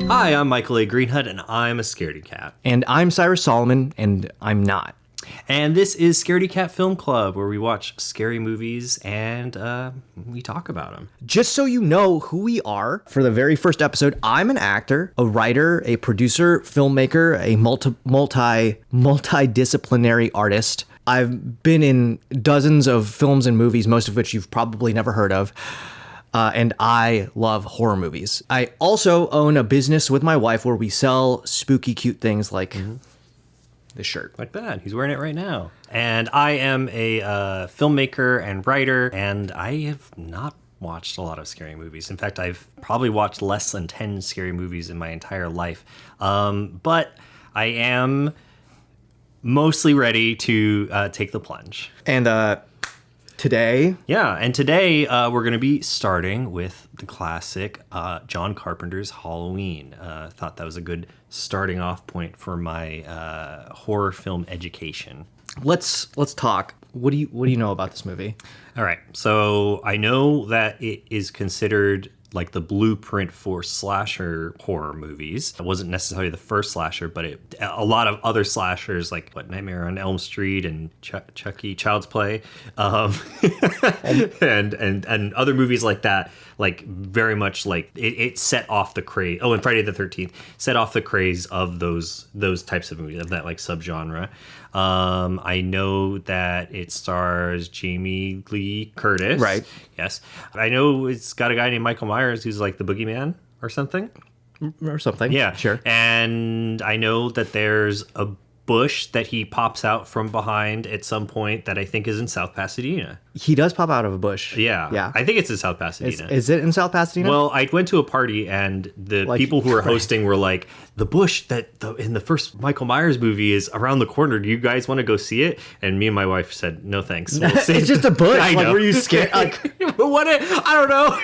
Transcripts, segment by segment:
Hi, I'm Michael A. Greenhut, and I'm a Scaredy Cat. And I'm Cyrus Solomon, and I'm not. And this is Scaredy Cat Film Club, where we watch scary movies and we talk about them. Just so you know who we are, for the very first episode, I'm an actor, a writer, a producer, filmmaker, a multidisciplinary artist. I've been in dozens of films and movies, most of which you've probably never heard of. And I love horror movies. I also own a business with my wife where we sell spooky, cute things like this shirt. Like that. He's wearing it right now. And I am a filmmaker and writer, and I have not watched a lot of scary movies. In fact, I've probably watched less than 10 scary movies in my entire life. But I am mostly ready to take the plunge. And today... Yeah, and today we're going to be starting with the classic John Carpenter's Halloween. Thought that was a good starting off point for my horror film education. Let's talk. What do you know about this movie? All right, so I know that it is considered like the blueprint for slasher horror movies. It wasn't necessarily the first slasher, but a lot of other slashers like Nightmare on Elm Street and Chucky, Child's Play, and other movies like that, like very much like it set off the craze. Oh, and Friday the 13th set off the craze of those types of movies, of that like subgenre. I know that it stars Jamie Lee Curtis. Right. Yes. I know it's got a guy named Michael Myers who's like the boogeyman or something. Or something. Yeah. Sure. And I know that there's a bush that he pops out from behind at some point that I think is in South Pasadena. He does pop out of a bush. Yeah. Yeah. I think it's in South Pasadena. Is it in South Pasadena? Well, I went to a party and the people who were hosting were like, the bush in the first Michael Myers movie is around the corner. Do you guys want to go see it? And me and my wife said, no, thanks. We'll it's just a bush. I know. Like, were you scared? Like, I don't know.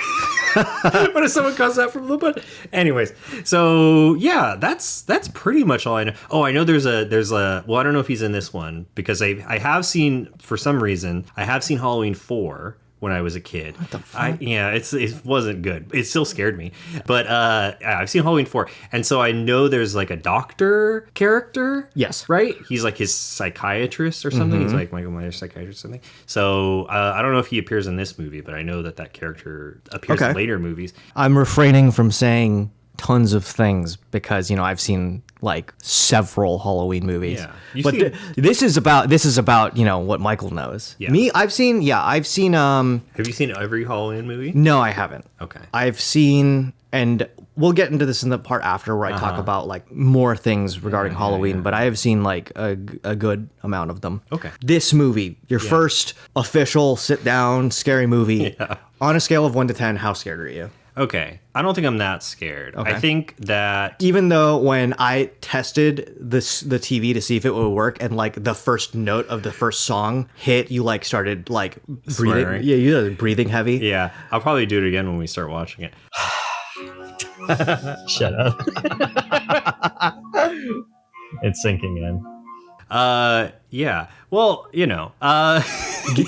What if someone comes out from the bush? Anyways, so yeah, that's pretty much all I know. Oh, I know there's a well, I don't know if he's in this one because I have seen, for some reason, I have seen Halloween 4 when I was a kid. What the fuck? It wasn't good. It still scared me. But I've seen Halloween 4. And so I know there's like a doctor character. Yes. Right? He's like his psychiatrist or something. He's like Michael Myers' psychiatrist or something. So I don't know if he appears in this movie, but I know that character appears in later movies. I'm refraining from saying tons of things because, I've seen like several Halloween movies. Yeah. This is about, what Michael knows. Yeah. Me, I've seen. Have you seen every Halloween movie? No, I haven't. Okay. I've seen, and we'll get into this in the part after where I talk about like more things regarding Halloween, but I have seen like a good amount of them. Okay. This movie, your first official sit down scary movie, on a scale of 1 to 10, how scared are you? Okay. I don't think I'm that scared. Okay. I think that... Even though when I tested the TV to see if it would work and like the first note of the first song hit, you like started like breathing. Swearing. Yeah, you started breathing heavy. Yeah. I'll probably do it again when we start watching it. Shut up. It's sinking in. Yeah. Well,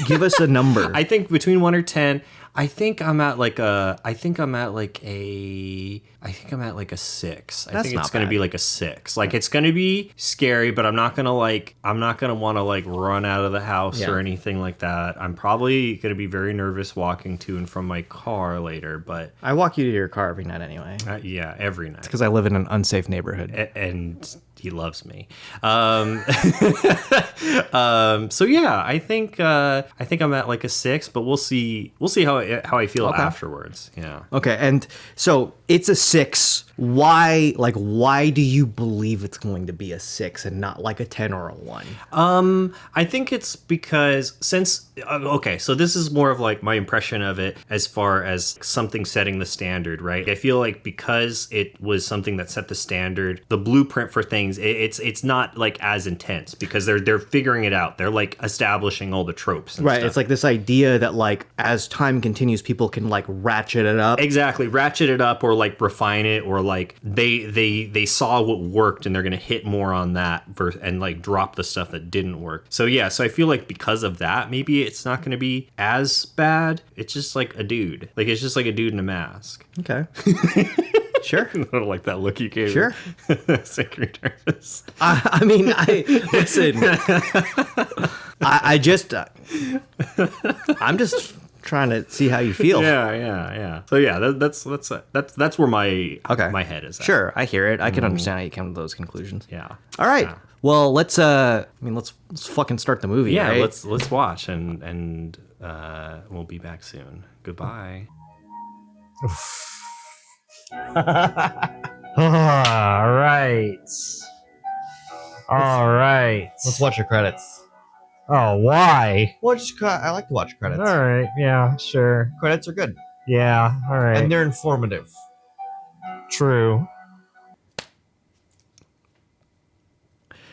Give us a number. I think between 1 or 10, I think I'm at like a 6. I think That's it's not going to bad. be like a 6. Like it's going to be scary, but I'm not going to want to like run out of the house or anything like that. I'm probably going to be very nervous walking to and from my car later, but I walk you to your car every night anyway. yeah, every night. Because I live in an unsafe neighborhood. And he loves me. So yeah, I think I'm at like a 6, but we'll see how I feel afterwards. Yeah. Okay, and so it's a 6. Why do you believe it's going to be a 6 and not like a 10 or a 1? I think it's because so this is more of like my impression of it as far as something setting the standard, right? I feel like because it was something that set the standard, the blueprint for things, it's not like as intense because they're figuring it out. They're like establishing all the tropes and Right, stuff. it's like this idea that like as time continues, people can like ratchet it up. Exactly, ratchet it up or like refine it, or like they saw what worked and they're gonna hit more on that and like drop the stuff that didn't work. So yeah, so I feel like because of that, maybe it's not gonna be as bad. It's just like a dude. Like it's just like a dude in a mask. Okay. Sure. Like that look you gave. Sure. Secretary Jarvis. Listen. I'm just trying to see how you feel. Yeah. So yeah, that's where my head is at. Sure, I hear it. I can understand how you come to those conclusions. Yeah. All right. Yeah. Well, let's fucking start the movie. Yeah, right? let's watch and we'll be back soon. Goodbye. All right. Let's watch your credits. Oh, why? Well, I like to watch credits. All right. Yeah, sure. Credits are good. Yeah, all right. And they're informative. True.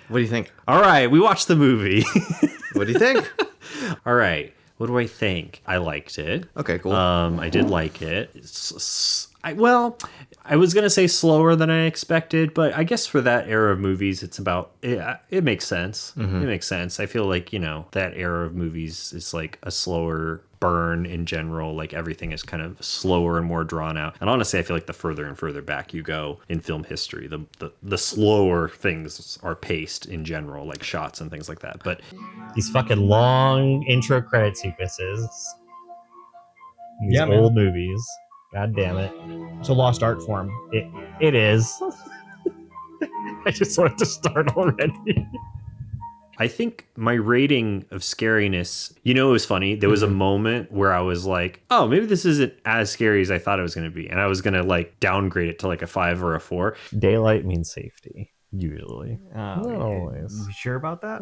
What do you think? All right, we watched the movie. What do you think? All right, what do I think? I liked it. Okay, cool. I did like it. I was gonna say slower than I expected, but I guess for that era of movies, it's about it makes sense. It makes sense. I feel like that era of movies is like a slower burn in general. Like everything is kind of slower and more drawn out. And honestly, I feel like the further and further back you go in film history, the slower things are paced in general, like shots and things like that. But These fucking long intro credit sequences. These Yeah, man. old movies. God damn it. It's a lost art form. It is. I just wanted to start already. I think my rating of scariness, it was funny. There was a moment where I was like, oh, maybe this isn't as scary as I thought it was going to be. And I was going to like downgrade it to like a 5 or a 4. Daylight means safety, usually. Not always. You sure about that?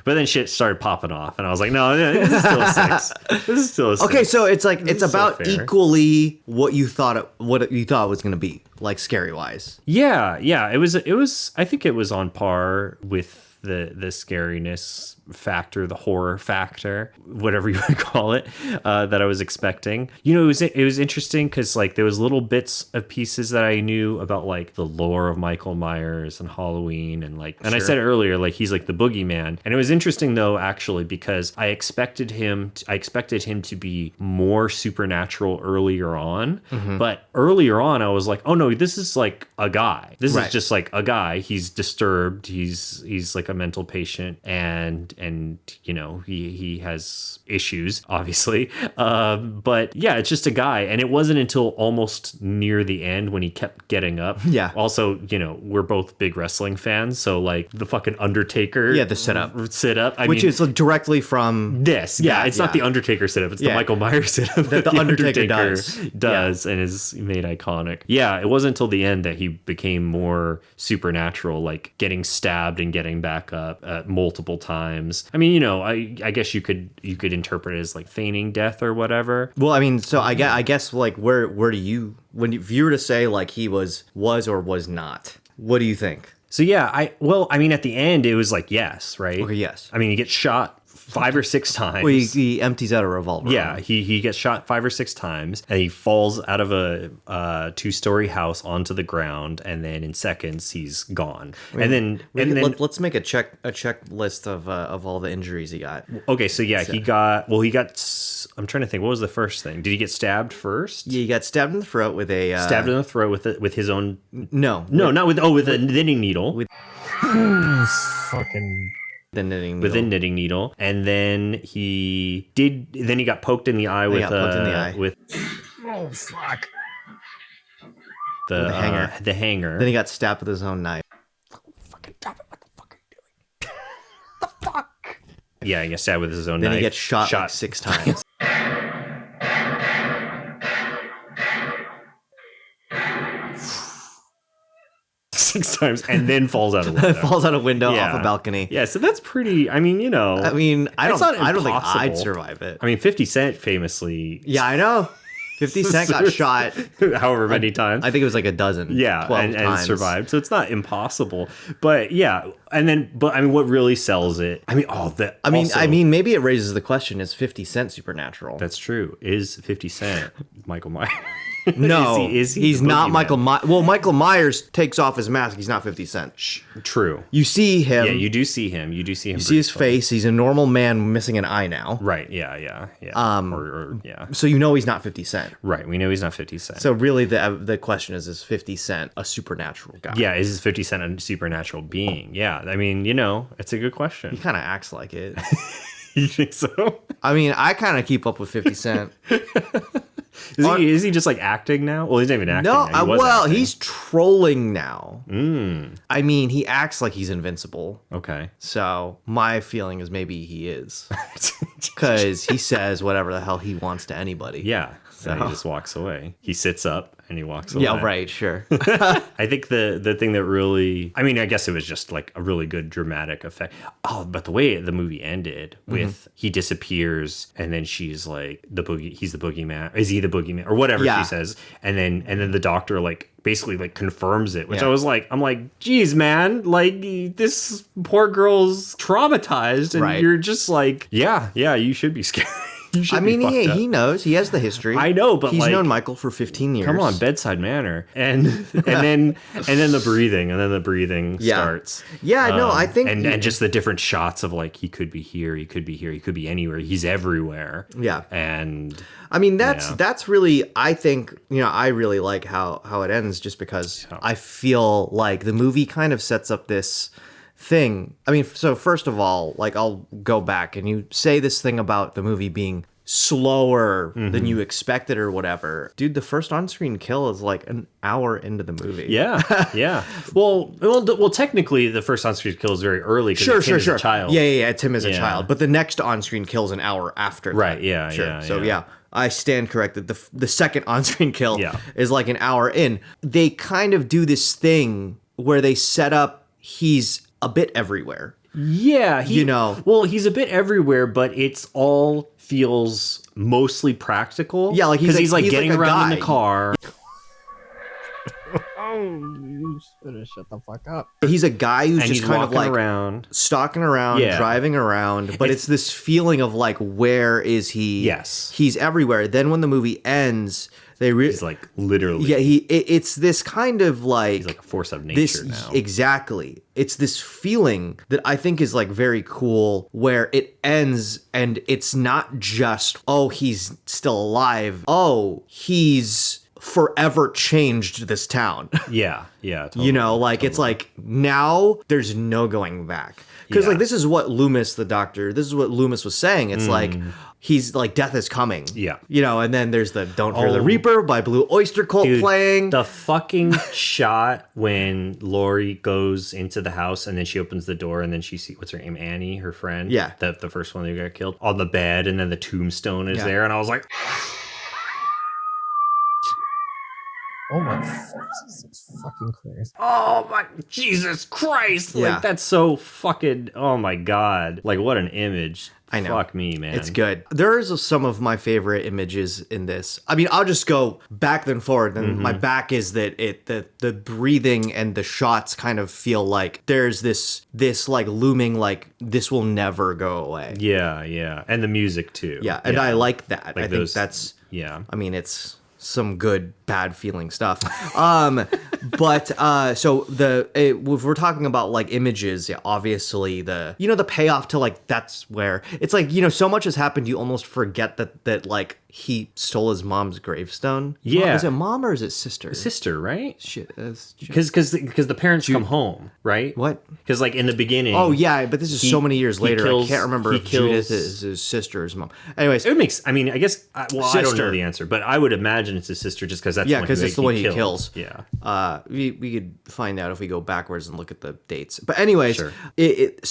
But then shit started popping off, and I was like, no, this is still a 6. This is still a 6. Okay, so it's like This it's is so about fair. equally what you thought it was going to be, like scary wise. Yeah. It was. I think it was on par with the scariness factor, the horror factor, whatever you want to call it, that I was expecting. It was interesting because like there was little bits of pieces that I knew about like the lore of Michael Myers and Halloween and like, and I said earlier, like he's like the boogeyman. And it was interesting though, actually, because I expected him to be more supernatural earlier on, but earlier on I was like, oh no, this is like a guy. This is just like a guy. He's disturbed. He's like a mental patient and he has issues, obviously. But yeah, it's just a guy. And it wasn't until almost near the end when he kept getting up. Yeah. Also, we're both big wrestling fans. So like the fucking Undertaker. Yeah, the sit-up. Which is directly from this. Yeah, it's not the Undertaker sit-up. It's the Michael Myers sit-up that the Undertaker does and is made iconic. Yeah, it wasn't until the end that he became more supernatural, like getting stabbed and getting back up multiple times. I mean, I guess you could interpret it as like feigning death or whatever. Well, I mean, so I guess like where do you, if you were to say like he was or was not, what do you think? So yeah, I mean at the end it was like yes, right? Okay, yes. I mean he gets shot 5 or 6 times. Well, he empties out a revolver. Yeah, he gets shot 5 or 6 times, and he falls out of a 2-story house onto the ground, and then in seconds he's gone. Let's make a checklist of all the injuries he got. Okay, so yeah, he got. I'm trying to think. What was the first thing? Did he get stabbed first? Yeah, he got stabbed in the throat with a stabbed in the throat with his own. No, with a knitting needle. Fucking. The knitting needle. With a knitting needle, and then he got poked in the eye with Oh fuck! The hanger. The hanger. Then he got stabbed with his own knife. Fucking stop it! What the fuck are you doing? The fuck? Yeah, he got stabbed with his own knife. Then he gets shot like 6 times. 6 times, and then falls out a window. Falls out a window off a balcony. Yeah, so that's pretty. I mean, I don't think impossible. I'd survive it. I mean, 50 Cent famously. Yeah, I know. 50 Cent got shot however many times. I think it was like a dozen. Yeah, 12 times. and survived. So it's not impossible. But yeah, I mean, what really sells it? I mean, maybe it raises the question: is 50 Cent supernatural? That's true. Is 50 Cent Michael Myers? No, Is he he's the not boogeyman? Michael Myers. Well, Michael Myers takes off his mask. He's not 50 Cent. True. You see him. Yeah, you do see him. You do see him. You see his briefly. face. He's a normal man missing an eye now. Right. Yeah. Yeah. So you know he's not 50 Cent. Right. We know he's not 50 Cent. So really the question is 50 Cent a supernatural guy? yeah, is 50 Cent a supernatural being? Yeah. I mean, it's a good question. He kind of acts like it. You think so? I mean, I kind of keep up with 50 Cent. Is he just like acting now? Well, he's not even acting No, now. He was acting. he's trolling now. I mean, he acts like he's invincible. Okay. So my feeling is maybe he is. Because he says whatever the hell he wants to anybody. Yeah. So he just walks away. He sits up and he walks away. Yeah, right, sure. I think the thing that really, I mean, I guess it was just like a really good dramatic effect. Oh, but the way the movie ended with he disappears and then she's like he's the boogeyman. Is he the boogeyman or whatever Yeah. she says? And then the doctor like basically like confirms it, which Yeah. I'm like, geez, man, like this poor girl's traumatized and Right. you're just like, yeah, you should be scared. You should I mean, be fucked up. he knows. He has the history. I know, but he's like, known Michael for 15 years. come on, bedside manner, and then the breathing starts. Yeah, no, I think and just the different shots of like he could be here, he could be here, he could be anywhere, he's everywhere. Yeah. And I mean, that's really, I think, I really like how it ends just because I feel like the movie kind of sets up this thing. I mean, so first of all, like I'll go back and you say this thing about the movie being slower than you expected or whatever. Dude, the first on-screen kill is like an hour into the movie. Yeah. Well, technically, the first on-screen kill is very early because it's him as a child. Yeah, it's him as a Yeah. child. But the next on-screen kill is an hour after that. Right, yeah, Sure. yeah, So yeah. I stand corrected. The second on-screen kill Yeah. is like an hour in. They kind of do this thing where they set up he's a bit everywhere. Yeah, well, he's a bit everywhere, but it's all feels mostly practical. Yeah, like because he's like getting like a around in guy. the car. Oh, you better shut the fuck up. He's a guy who's And just he's kind of walking like around. stalking around, Yeah. driving around, but it's this feeling of like, where is he? Yes. He's everywhere. Then when the movie ends, He's like literally. Yeah, it's this kind of like He's like a force of nature this now. exactly. It's this feeling that I think is like very cool where it ends and it's not just he's still alive. He's forever changed this town. Yeah, totally. It's like now there's no going back. Because Yeah. like this is what Loomis was saying. It's like he's like death is coming. Yeah. And then there's the Don't Fear the Reaper by Blue Oyster Cult Dude, playing. the fucking shot when Lori goes into the house and then she opens the door and then she sees what's her name, Annie, her friend. Yeah. The first one that got killed on the bed, and then the tombstone is Yeah. there, and I was like, Oh my Jesus fucking Christ. oh my Jesus Christ! Yeah. Like that's so fucking. Oh my god! Like what an image. I know. Fuck me, man. It's good. There's some of my favorite images in this. I mean, I'll just go back then forward. And my back is that the breathing and the shots kind of feel like there's this like looming, like this will never go away. Yeah, and the music too. Yeah, and I like that. I think those- that's. Yeah. I mean, it's some good bad feeling stuff. But so if we're talking about like images, yeah, obviously the payoff to like that's where it's like so much has happened you almost forget that like he stole his mom's gravestone. Yeah. Is it mom or is it sister? Sister, right? Shit. Because the parents come home, right? What? Because like in the beginning. Oh yeah, but this is so many years later. I can't remember if Judith is his sister or his mom. Anyways, It makes. I mean, I guess. I don't know Sister. the answer, but I would imagine it's his sister, just because that's yeah, because it's the one he kills. Yeah. We could find out if we go backwards and look at the dates. But anyways, Sure. it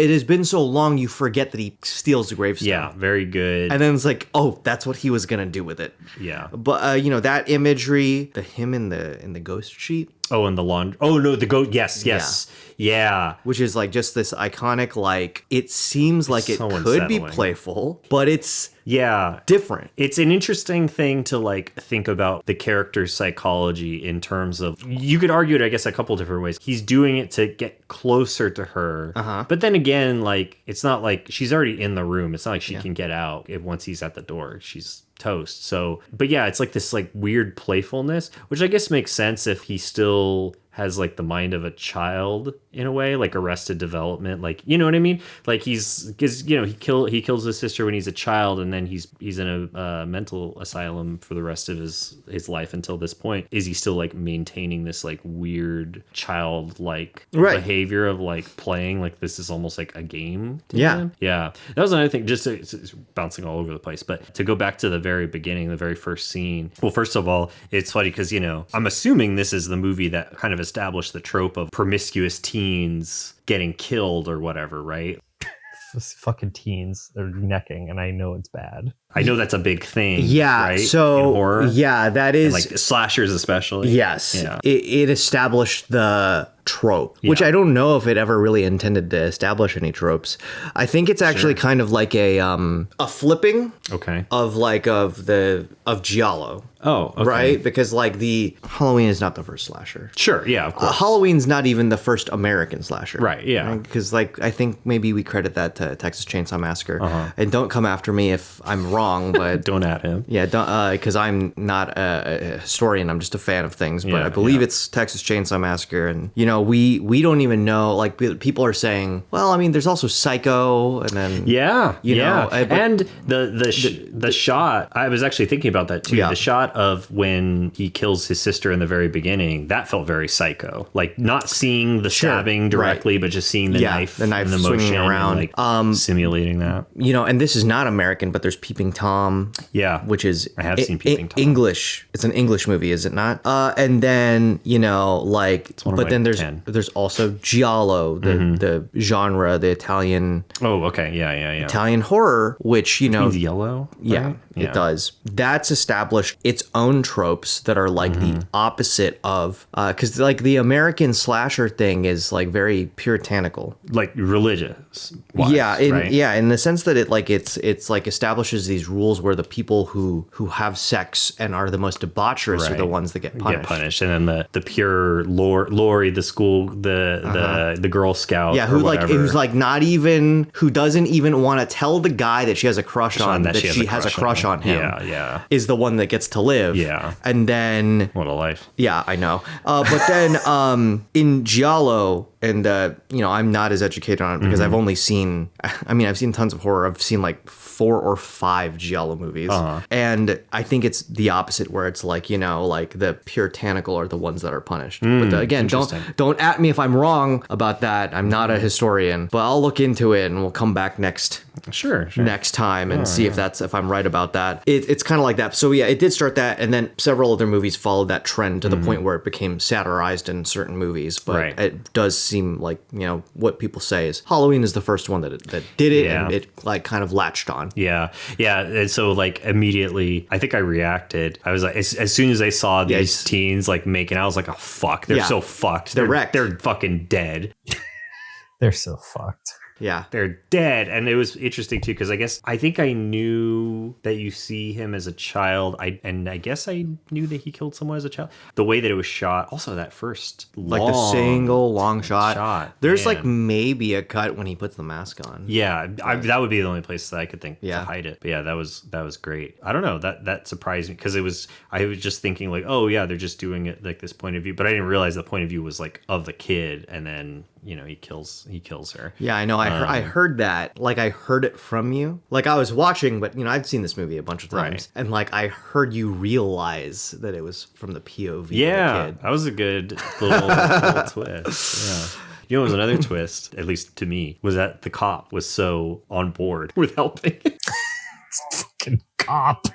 has been so long you forget that he steals the gravestone. Yeah. Very good. And then it's like, oh, that's what he was gonna do with it. Yeah. But that imagery, him in the ghost sheet, Oh, and the laundry. Oh no, the goat. Yes. Yeah. which is like just this iconic, like it seems like it So could be unsettling. playful, but it's Yeah. different. It's an interesting thing to like think about the character's psychology in terms of, you could argue it, I guess, a couple different ways. He's doing it to get closer to her. But then again, like, it's not like she's already in the room. It's not like she can get out once he's at the door. She's toast. So, but yeah, it's like this like weird playfulness, which I guess makes sense if he still has like the mind of a child in a way, like Arrested Development, like, you know what I mean? Like because you know, he kills his sister when he's a child, and then he's in a mental asylum for the rest of his life until this point. Is he still like maintaining this like weird childlike behavior of like playing like this is almost like a game to him? Yeah, that was another thing. Just it's bouncing all over the place, but to go back to the very beginning, the very first scene. Well, first of all, it's funny because, you know, I'm assuming this is the movie that kind of established the trope of promiscuous teens getting killed or whatever, right? Those fucking teens, they're necking, and I know it's bad. I know that's a big thing. Yeah. Right? So in horror. Yeah, that is, and like slashers especially. Yes. Yeah. It established the trope, which I don't know if it ever really intended to establish any tropes. I think it's actually kind of like a flipping of giallo. Oh, okay. Right? Because like the Halloween is not the first slasher. Sure, yeah, of course. Halloween's not even the first American slasher. Right, yeah. Because like I think maybe we credit that to Texas Chainsaw Massacre. And don't come after me if I'm wrong, but don't at him. Yeah, don't because I'm not a historian. I'm just a fan of things, but Yeah, I believe it's Texas Chainsaw Massacre, and you know we don't even know. Like people are saying, well, I mean, there's also Psycho, and then you know, and the shot. I was actually thinking about that too. Yeah. The shot of when he kills his sister in the very beginning, that felt very Psycho. Like not seeing the stabbing directly, but just seeing the knife and the swinging motion around, and like simulating that. You know, and this is not American, but there's Peeping Tom. Yeah, which is I have seen Peeping Tom. English. It's an English movie, is it not? And then you know, like, but then there's also giallo, the genre, the Italian. Oh, okay, yeah. Italian horror, which you know, means yellow. Right? Yeah, it does. That's established its own tropes that are like the opposite of, because like the American slasher thing is like very puritanical, like religious. In the sense that it's like establishes these rules where the people who have sex and are the most debaucherous are the ones that get punished. And then the pure Lori, the school, the Girl Scout, who's like not even, who doesn't even want to tell the guy that she has a crush on that she has a crush on him. Yeah, is the one that gets to live. Yeah, and then what a life. Yeah, I know. But then in giallo. And, you know, I'm not as educated on it because I've only seen, I've seen tons of horror. I've seen like 4 or 5 giallo movies. And I think it's the opposite where it's like, you know, like the puritanical are the ones that are punished. But again, don't at me if I'm wrong about that. I'm not a historian, but I'll look into it and we'll come back next time and see if I'm right about that. It's kind of like that. So yeah, it did start that. And then several other movies followed that trend to the point where it became satirized in certain movies. But it does seem like, you know, what people say is Halloween is the first one that did it, and it like kind of latched on. Yeah. And so like immediately, I think I reacted. I was like, as soon as I saw these teens like making, I was like, oh fuck, they're so fucked. They're wrecked. They're fucking dead. They're so fucked. Yeah. They're dead. And it was interesting too, because I think I knew that you see him as a child. I guess I knew that he killed someone as a child. The way that it was shot, also that first the single long shot. There's man. Like maybe a cut when he puts the mask on. Yeah, that would be the only place that I could think to hide it. But yeah, that was great. I don't know, that surprised me because I was just thinking like, oh yeah, they're just doing it like this point of view, but I didn't realize the point of view was like of the kid, and then you know he kills her. Yeah, I know. I heard that. Like I heard it from you. Like I was watching, but you know I've seen this movie a bunch of times, and like I heard you realize that it was from the POV of the kid. That was a good little twist. Yeah. You know, it was another twist, at least to me, was that the cop was so on board with helping. Fucking cop.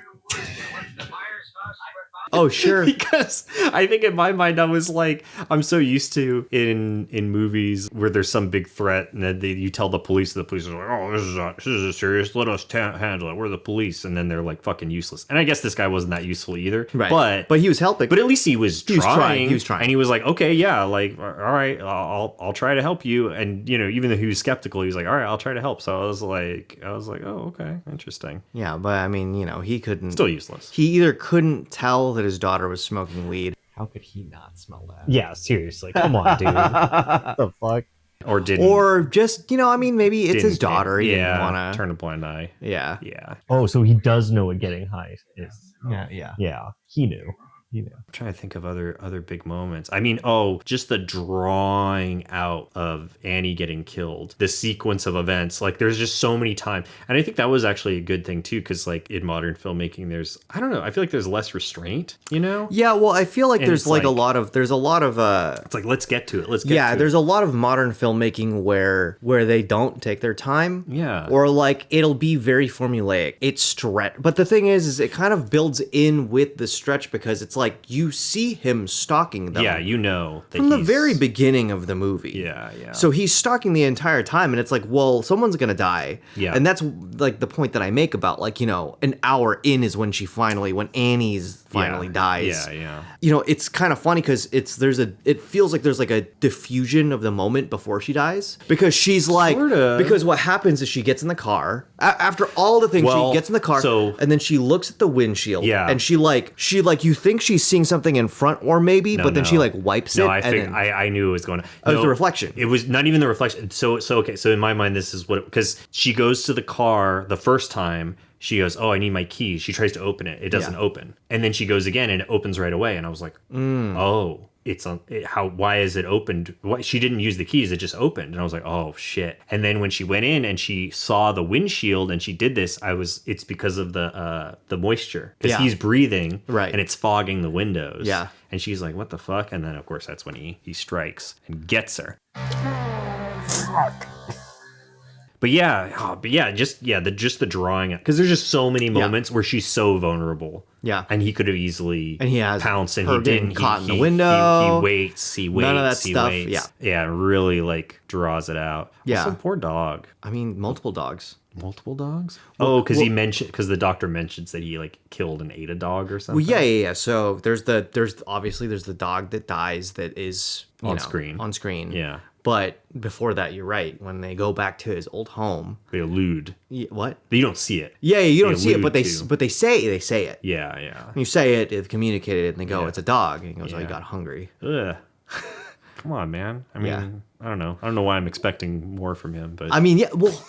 Oh, sure. Because I think in my mind, I was like, I'm so used to in movies where there's some big threat and then you tell the police are like, oh, this is serious. Let us handle it. We're the police. And then they're like fucking useless. And I guess this guy wasn't that useful either. Right. But he was helping. But at least he was trying. He was trying. And he was like, okay, yeah, like, all right, I'll try to help you. And, you know, even though he was skeptical, he was like, all right, I'll try to help. So I was like, oh, okay, interesting. Yeah, but I mean, you know, he couldn't. Still useless. He either couldn't tell that his daughter was smoking weed. How could he not smell that? Yeah, seriously. Come on, dude. What the fuck? Or didn't. Or just, I mean, maybe it's his didn't- daughter. He yeah, didn't want to. turn a blind eye. Yeah. Yeah. Oh, so he does know what getting high is. Yeah. Yeah, he knew. I'm trying to think of other big moments. I mean, just the drawing out of Annie getting killed, the sequence of events. Like, there's just so many times, and I think that was actually a good thing too, because like in modern filmmaking, I don't know, I feel like there's less restraint. Yeah. Well, I feel like And there's it's like a like- lot of It's like, let's get to it. Let's get. yeah, to there's it. a lot of modern filmmaking where they don't take their time. Yeah. Or like it'll be very formulaic. It's stretch. But the thing is it kind of builds in with the stretch because it's like you see him stalking them. Yeah, that From the he's- very beginning of the movie. Yeah. So he's stalking the entire time, and it's like, well, someone's gonna die. Yeah. And that's like the point that I make about like, an hour in is when Annie's finally dies. Yeah. It's kind of funny because it feels like there's like a diffusion of the moment before she dies because she's like, Sorta. because what happens is she gets in the car after all the things, Well, she gets in the car, so- and then she looks at the windshield, Yeah. and she you think she's seeing something in front or maybe, but then she like wipes it. No, I and think then- I knew it was going to. Oh, it was the reflection. It was not even the reflection. So okay. So in my mind, this is what, because she goes to the car the first time. She goes, "Oh, I need my keys." She tries to open it. It doesn't open. And then she goes again, and it opens right away. And I was like, "Oh, it's on. Why is it opened? Why, she didn't use the keys. It just opened." And I was like, "Oh shit!" And then when she went in and she saw the windshield and she did this, it's because of the moisture, because Yeah. he's breathing, Right. and it's fogging the windows. Yeah. And she's like, "What the fuck?" And then of course that's when he strikes and gets her. But just the drawing, because there's just so many moments where she's so vulnerable. Yeah. And he could have easily And he has pounced, and her he didn't. getting caught in the He window. waits. None of that stuff, Waits. Yeah, really like draws it out. Yeah. Also, poor dog. I mean, multiple dogs. Multiple dogs? Because the doctor mentions that he like killed and ate a dog or something. Well, yeah. So there's obviously the dog that dies that is On screen. On screen. Yeah. But before that, you're right. When they go back to his old home, They allude. what? You don't see it. Yeah, you don't see it, allude but to. they say it. Yeah. You say it, it's communicated, and they go, Yeah. "It's a dog." And he goes, "Oh, he Yeah. got hungry." Ugh. Come on, man. I mean, Yeah. I don't know why I'm expecting more from him, but I mean, yeah. Well,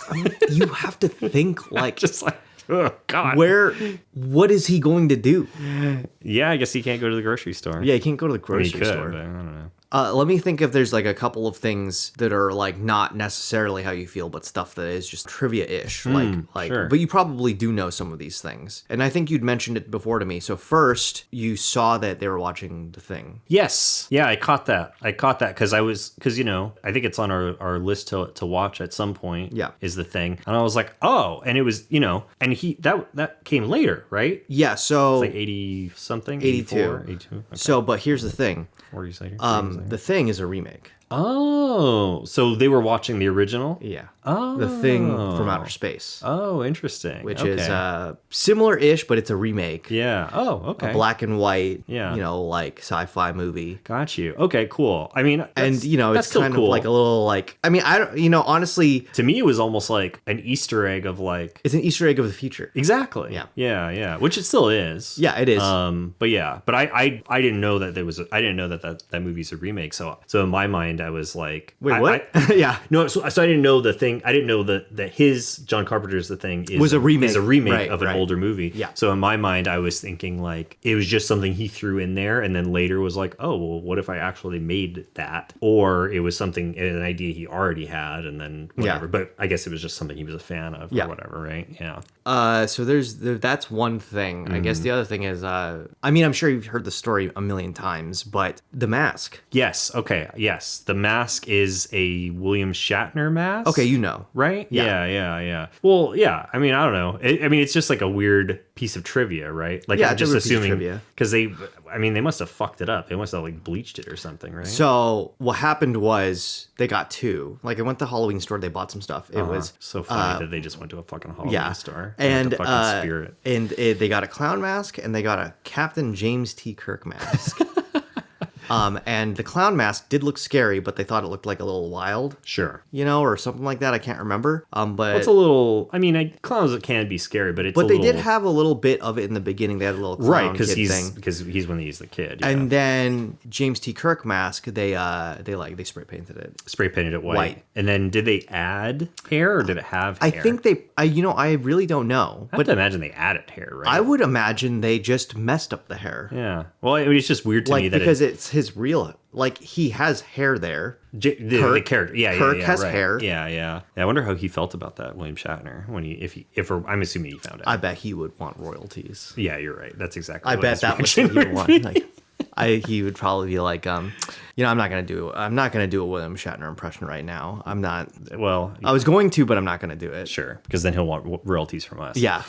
you have to think like, just like, oh god. what is he going to do? Yeah, I guess he can't go to the grocery store. Yeah, he can't go to the I mean, he grocery could, store. but I don't know. Let me think if there's like a couple of things that are like not necessarily how you feel, but stuff that is just trivia-ish. sure. But you probably do know some of these things. And I think you'd mentioned it before to me. So first, you saw that they were watching The Thing. Yes. Yeah, I caught that because I think it's on our list to watch at some point. Yeah. Is The Thing. And I was like, oh, and it was, and that came later, right? Yeah, so Like 80 something, 82. 84, 82. Okay. So, but here's the thing. 40 seconds. The Thing is a remake. Oh, so they were watching the original? Yeah. Oh. The Thing from Outer Space. Oh, interesting. Which Okay. is similar-ish, but it's a remake. Yeah. Oh, okay. A black and white, Yeah. like sci-fi movie. Got you. Okay, cool. I mean, And, that's it's still kind cool. of like a little like, I mean, I don't, honestly, To me, it was almost like an Easter egg of like. it's an Easter egg of the future. Exactly. Yeah. Yeah. Which it still is. Yeah, it is. But I didn't know that I didn't know that movie's a remake. So in my mind, I was like, Wait, what? Yeah. No, so I didn't know The Thing. I didn't know that his John Carpenter's The Thing Was a remake. Is a remake Right, of an right. older movie. Yeah. So in my mind, I was thinking like it was just something he threw in there, and then later was like, oh well, what if I actually made that? Or it was an idea he already had, and then whatever. Yeah. But I guess it was just something he was a fan of, Yeah. or whatever, right? Yeah. So that's one thing. I guess the other thing is, I mean, I'm sure you've heard the story a million times, but The Mask. Yes. Okay. Yes. The Mask is a William Shatner mask. Okay, you know. Right? Yeah. Yeah. Well, yeah. I mean, I don't know. I mean, it's just like a weird piece of trivia, right? Like, Yeah, I'm it's a just weird piece of assuming trivia. because they must have fucked it up. They must have like bleached it or something, right? So what happened was they got two. Like, I went to the Halloween store. They bought some stuff. It was so funny that they just went to a fucking Halloween yeah, store and to fucking Spirit. and they got a clown mask and they got a Captain James T. Kirk mask. And the clown mask did look scary, but they thought it looked like a little wild, Sure. or something like that. I can't remember. But It's a little. I mean, clowns can be scary, but it's. But a they little, did have a little bit of it in the beginning. They had a little clown right because kid thing. he's when he's the kid. Yeah. And then James T. Kirk mask, they spray painted it. Spray painted it white. And then did they add hair or did it have hair? I think I really don't know. I have to imagine they added hair, right? I would imagine they just messed up the hair. Yeah. Well, it's just weird to me that because it's his real, he has hair there. the character, Kirk has right. hair. Yeah. I wonder how he felt about that, William Shatner, when if I'm assuming he found out. I bet he would want royalties. Yeah, you're right. That's exactly. I what bet his that was reaction what he would would want. be. He would probably be like, I'm not gonna do a William Shatner impression right now. I'm not. Well, I was going to, but I'm not gonna do it. sure, because then he'll want royalties from us. Yeah.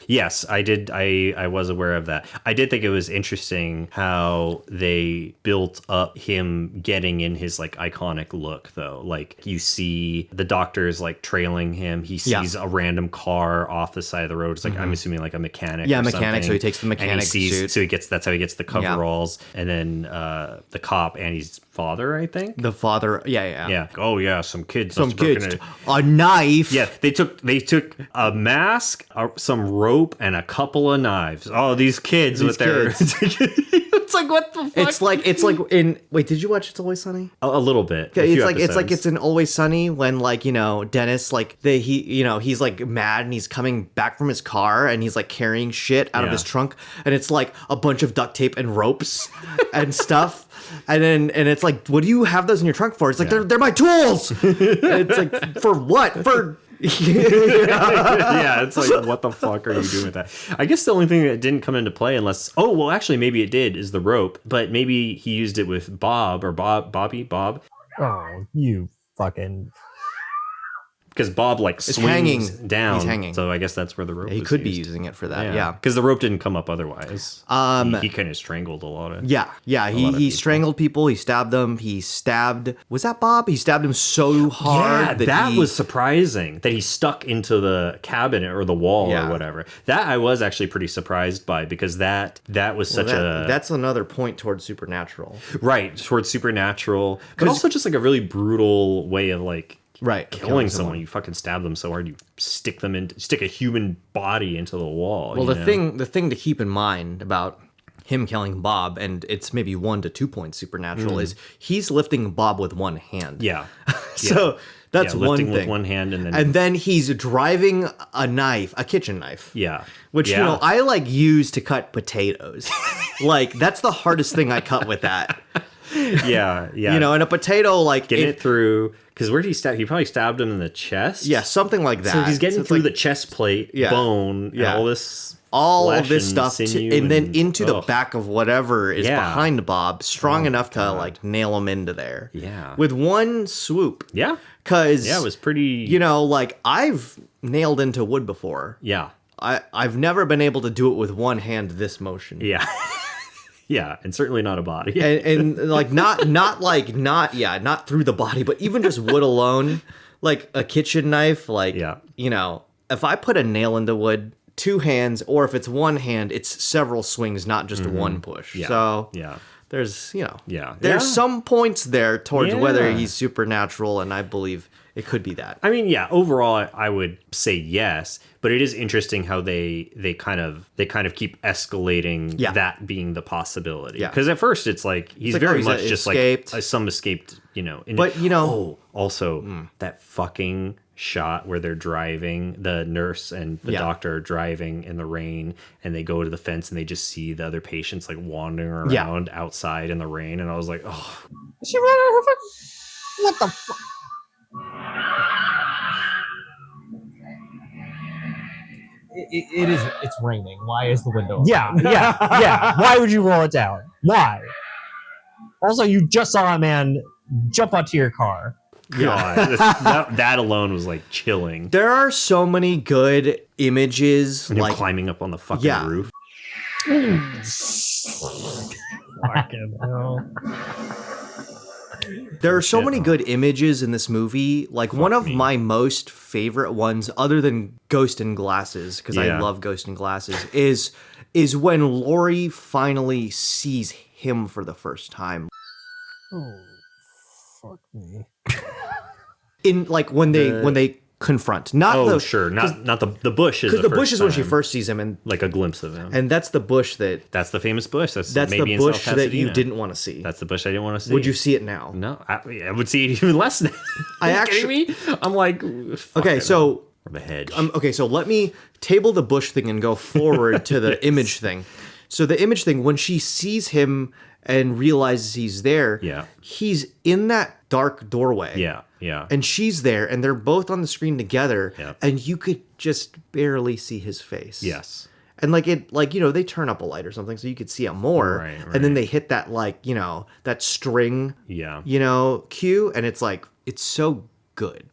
Yes, I did. I was aware of that. I did think it was interesting how they built up him getting in his iconic look, though. Like, you see the doctor's trailing him. He sees a random car off the side of the road. It's I'm assuming a mechanic. Yeah, or mechanic. something. So he takes the mechanic suit. So that's how he gets the coveralls. And then the cop Annie's father, I think. The father. Yeah. Yeah. Oh yeah, some kids. Some must have broken kids. it. A knife. Yeah, they took a mask, some rope, and a couple of knives. Oh, these kids with their. It's what the fuck? It's like in. Wait, did you watch It's Always Sunny? A little bit. Yeah, it's in Always Sunny when Dennis he's mad and he's coming back from his car and he's carrying shit out of his trunk and it's a bunch of duct tape and ropes and stuff. And it's what do you have those in your trunk for? It's they're my tools. And it's for what? For yeah, it's what the fuck are you doing with that? I guess the only thing that didn't come into play actually maybe it did is the rope, but maybe he used it with Bob. Oh, you fucking. Because Bob swings hanging. down. He's hanging. So I guess that's where the rope. he was could be used. using it for that. Yeah. Because the rope didn't come up otherwise. He kind of strangled a lot of. Yeah. He strangled people. He stabbed them. Was that Bob? He stabbed him so hard. Yeah, that was surprising that he stuck into the cabinet or the wall or whatever. That I was actually pretty surprised by because that was that's another point towards supernatural. Right, towards supernatural, but also just a really brutal way of killing someone. You fucking stab them so hard you stick a human body into the wall. Well, the thing to keep in mind about him killing Bob, and it's maybe 1 to 2 points supernatural, is he's lifting Bob with one hand. Yeah. So that's one lifting thing. with one hand and then he's driving a kitchen knife. Yeah. Which I use to cut potatoes. That's the hardest thing I cut with that. Yeah. And a potato getting it through. Because where did he stab? He probably stabbed him in the chest. Yeah, something like that. So he's getting through the chest plate, bone, and all this. All of this stuff, and then into the back of whatever is behind Bob, strong enough to nail him into there. Yeah, with one swoop. Yeah, because it was pretty. I've nailed into wood before. Yeah, I've never been able to do it with one hand this motion. Yeah. Yeah, and certainly not a body. and not through the body, but even just wood alone, a kitchen knife, if I put a nail into wood, 2 hands, or if it's one hand, it's several swings, not just one push. Yeah. So there's there's some points there towards whether he's supernatural, and I believe it could be that. I mean, overall, I would say yes, but it is interesting how they kind of keep escalating that being the possibility. Yeah. Because at first it's he's very much just escaped. Some escaped, But also that fucking shot where they're driving, the nurse and the doctor are driving in the rain, and they go to the fence and they just see the other patients wandering around outside in the rain, and I was like, oh, what the fuck? It's raining. Why is the window open? Yeah. Why would you roll it down? Why? Also, you just saw a man jump onto your car. God, that alone was chilling. There are so many good images, and him climbing up on the fucking roof. Fucking hell. There are so many good images in this movie. One of my most favorite ones, other than Ghost in Glasses, because I love Ghost in Glasses, is when Laurie finally sees him for the first time. Oh, fuck me. In like when they confront, not Oh, the sure. Not the bush is because the bush first is when she time. first sees him, and Like a glimpse of him. that's the bush That's the famous bush. That's that's maybe the in bush South that you Pasadena. didn't want to see. That's the bush I didn't want to see. Would you see it now? No, I would see it even less now. I Are you kidding me? I'm like, Okay, so the hedge. okay, so let me table the bush thing and go forward to the image thing. So the image thing, when she sees him and realizes he's there, Yeah. he's in that dark doorway. Yeah. And she's there, and they're both on the screen together, Yeah. and you could just barely see his face. Yes. And like they turn up a light or something so you could see it more. Right. And then they hit that that string, Yeah. cue, and it's like it's so good.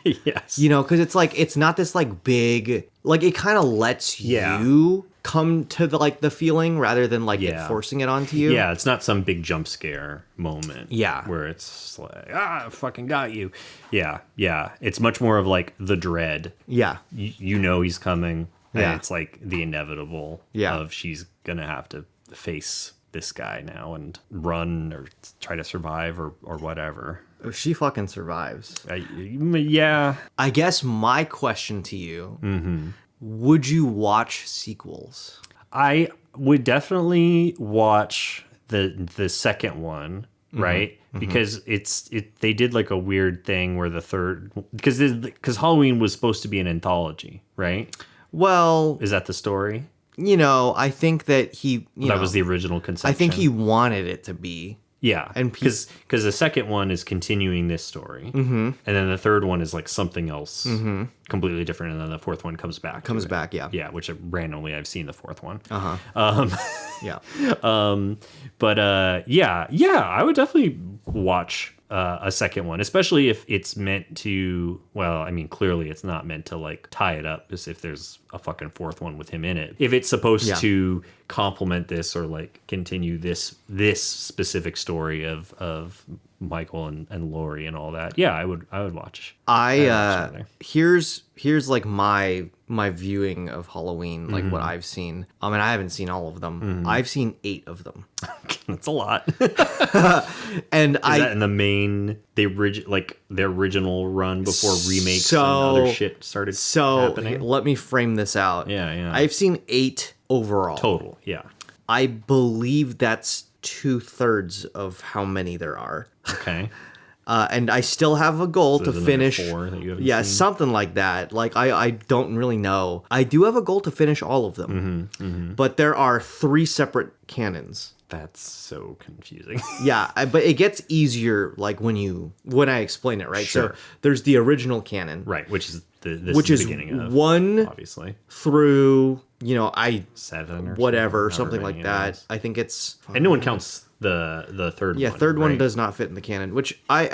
Yes. Because it's like it's not this like big, like it kind of lets Yeah. you come to the feeling rather than like it Yeah. forcing it onto you. Yeah, it's not some big jump scare moment. Yeah. Where it's like, I fucking got you. Yeah. It's much more of like the dread. Yeah. You know he's coming. And Yeah. it's like the inevitable of she's going to have to face this guy now and run or try to survive or whatever. She fucking survives. Yeah. I guess my question to you, would you watch sequels? I would definitely watch the second one, right? Because they did like a weird thing where the third, because Halloween was supposed to be an anthology, right? Well, Is that the story? I think that That was the original conception. I think he wanted it to be. Yeah, And because the second one is continuing this story, and then the third one is like something else completely different, and then the fourth one comes back. Yeah. Which randomly I've seen the fourth one. Yeah. But I would definitely watch a second one, especially if it's meant to. Well, I mean, clearly it's not meant to like tie it up, as if there's a fucking fourth one with him in it. If it's supposed to complement this or like continue this specific story of Michael and Laurie and all that, I would watch. Here's like my viewing of Halloween, like what I've seen. I mean, I haven't seen all of them. I've seen 8 of them. That's a lot. And Is that in the original run before remakes and other shit started happening? let me frame this out. Yeah. I've seen 8 overall. Total, yeah. I believe that's 2/3 of how many there are. Okay. And I still have a goal to there's another finish. 4 that you haven't Yeah, seen? something like that. Like I don't really know. I do have a goal to finish all of them. But there are 3 separate canons. That's so confusing. Yeah, but it gets easier like when I explain it, right? Sure. So there's the original canon, Right, which is the beginning of 1 obviously through 7 or whatever, something, something like that. I think it's And no one counts the third one. yeah, third one right? does not fit in the canon, which I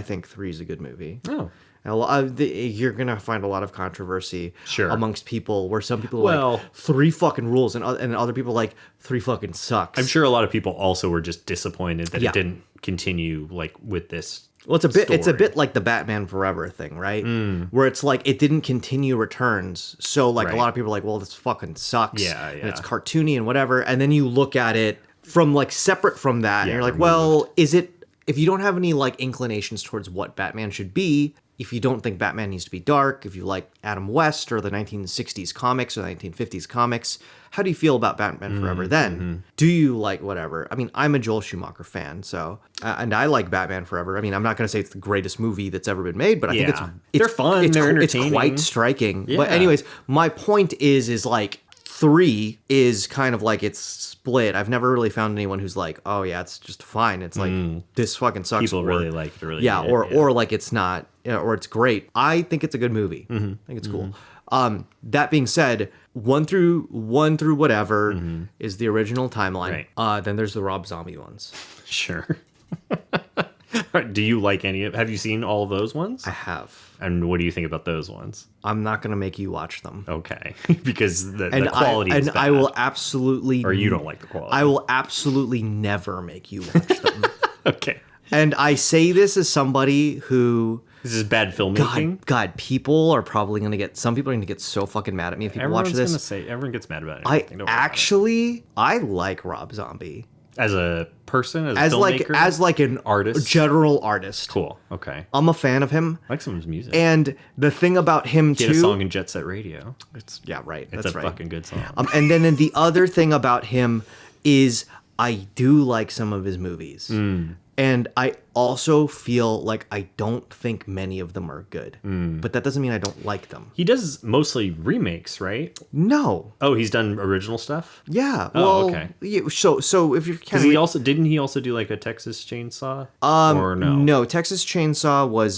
think 3 is a good movie. Oh. You're gonna find a lot of controversy Sure. amongst people, where some people are Well- like 3 fucking rules, and other people like 3 fucking sucks. I'm sure a lot of people also were just disappointed that Yeah. it didn't continue like with this. Well, it's a bit story. like the Batman Forever thing, right? Where it's like it didn't continue Returns, so like a Right. lot of people are like, well, this fucking sucks. Yeah, And it's yeah. cartoony and whatever, and then you look at it from like separate from that, and Yeah, you're like, removed. well, is it? If you don't have any like inclinations towards what Batman should be, if you don't think Batman needs to be dark, if you like Adam West or the 1960s comics or the 1950s comics, how do you feel about Batman Forever then? Do you like whatever? I mean, I'm a Joel Schumacher fan, so and I like Batman Forever. I mean, I'm not going to say it's the greatest movie that's ever been made, but I think Yeah. They're fun, they're entertaining. It's quite striking. But Yeah. anyways, my point is like 3 is kind of like it's split. I've never really found anyone who's like, oh yeah, it's just fine. It's like this fucking sucks. People or- really like it. Really yeah, hate it, or like it's not, or it's great. I think it's a good movie. I think it's cool. That being said, 1 through whatever is the original timeline. Right. Then there's the Rob Zombie ones. Sure. Do you like any of? Have you seen all of those ones? I have. And what do you think about those ones? I'm not gonna make you watch them. Okay, because the And quality is bad. I will absolutely. Or you don't like the quality. I will absolutely never make you watch them. Okay. And I say this as somebody who. This is bad filmmaking. God, people are probably gonna get. Some people are gonna get so fucking mad at me if people Everyone's watch this. gonna say everyone gets mad about it. I like Rob Zombie. As a person, as a as filmmaker, like an artist, general artist. Cool. Okay. I'm a fan of him. I like some of his music. And the thing about him he too, had a song in Jet Set Radio. it's right. It's That's a right. fucking good song. And then the other thing about him is I do like some of his movies. And I also feel like I don't think many of them are good. But that doesn't mean I don't like them. He does mostly remakes, right? No. Oh, he's done original stuff? Yeah. Oh, Well, okay. yeah, so if you're Because didn't he also do like a Texas Chainsaw? Or no? No, Texas Chainsaw was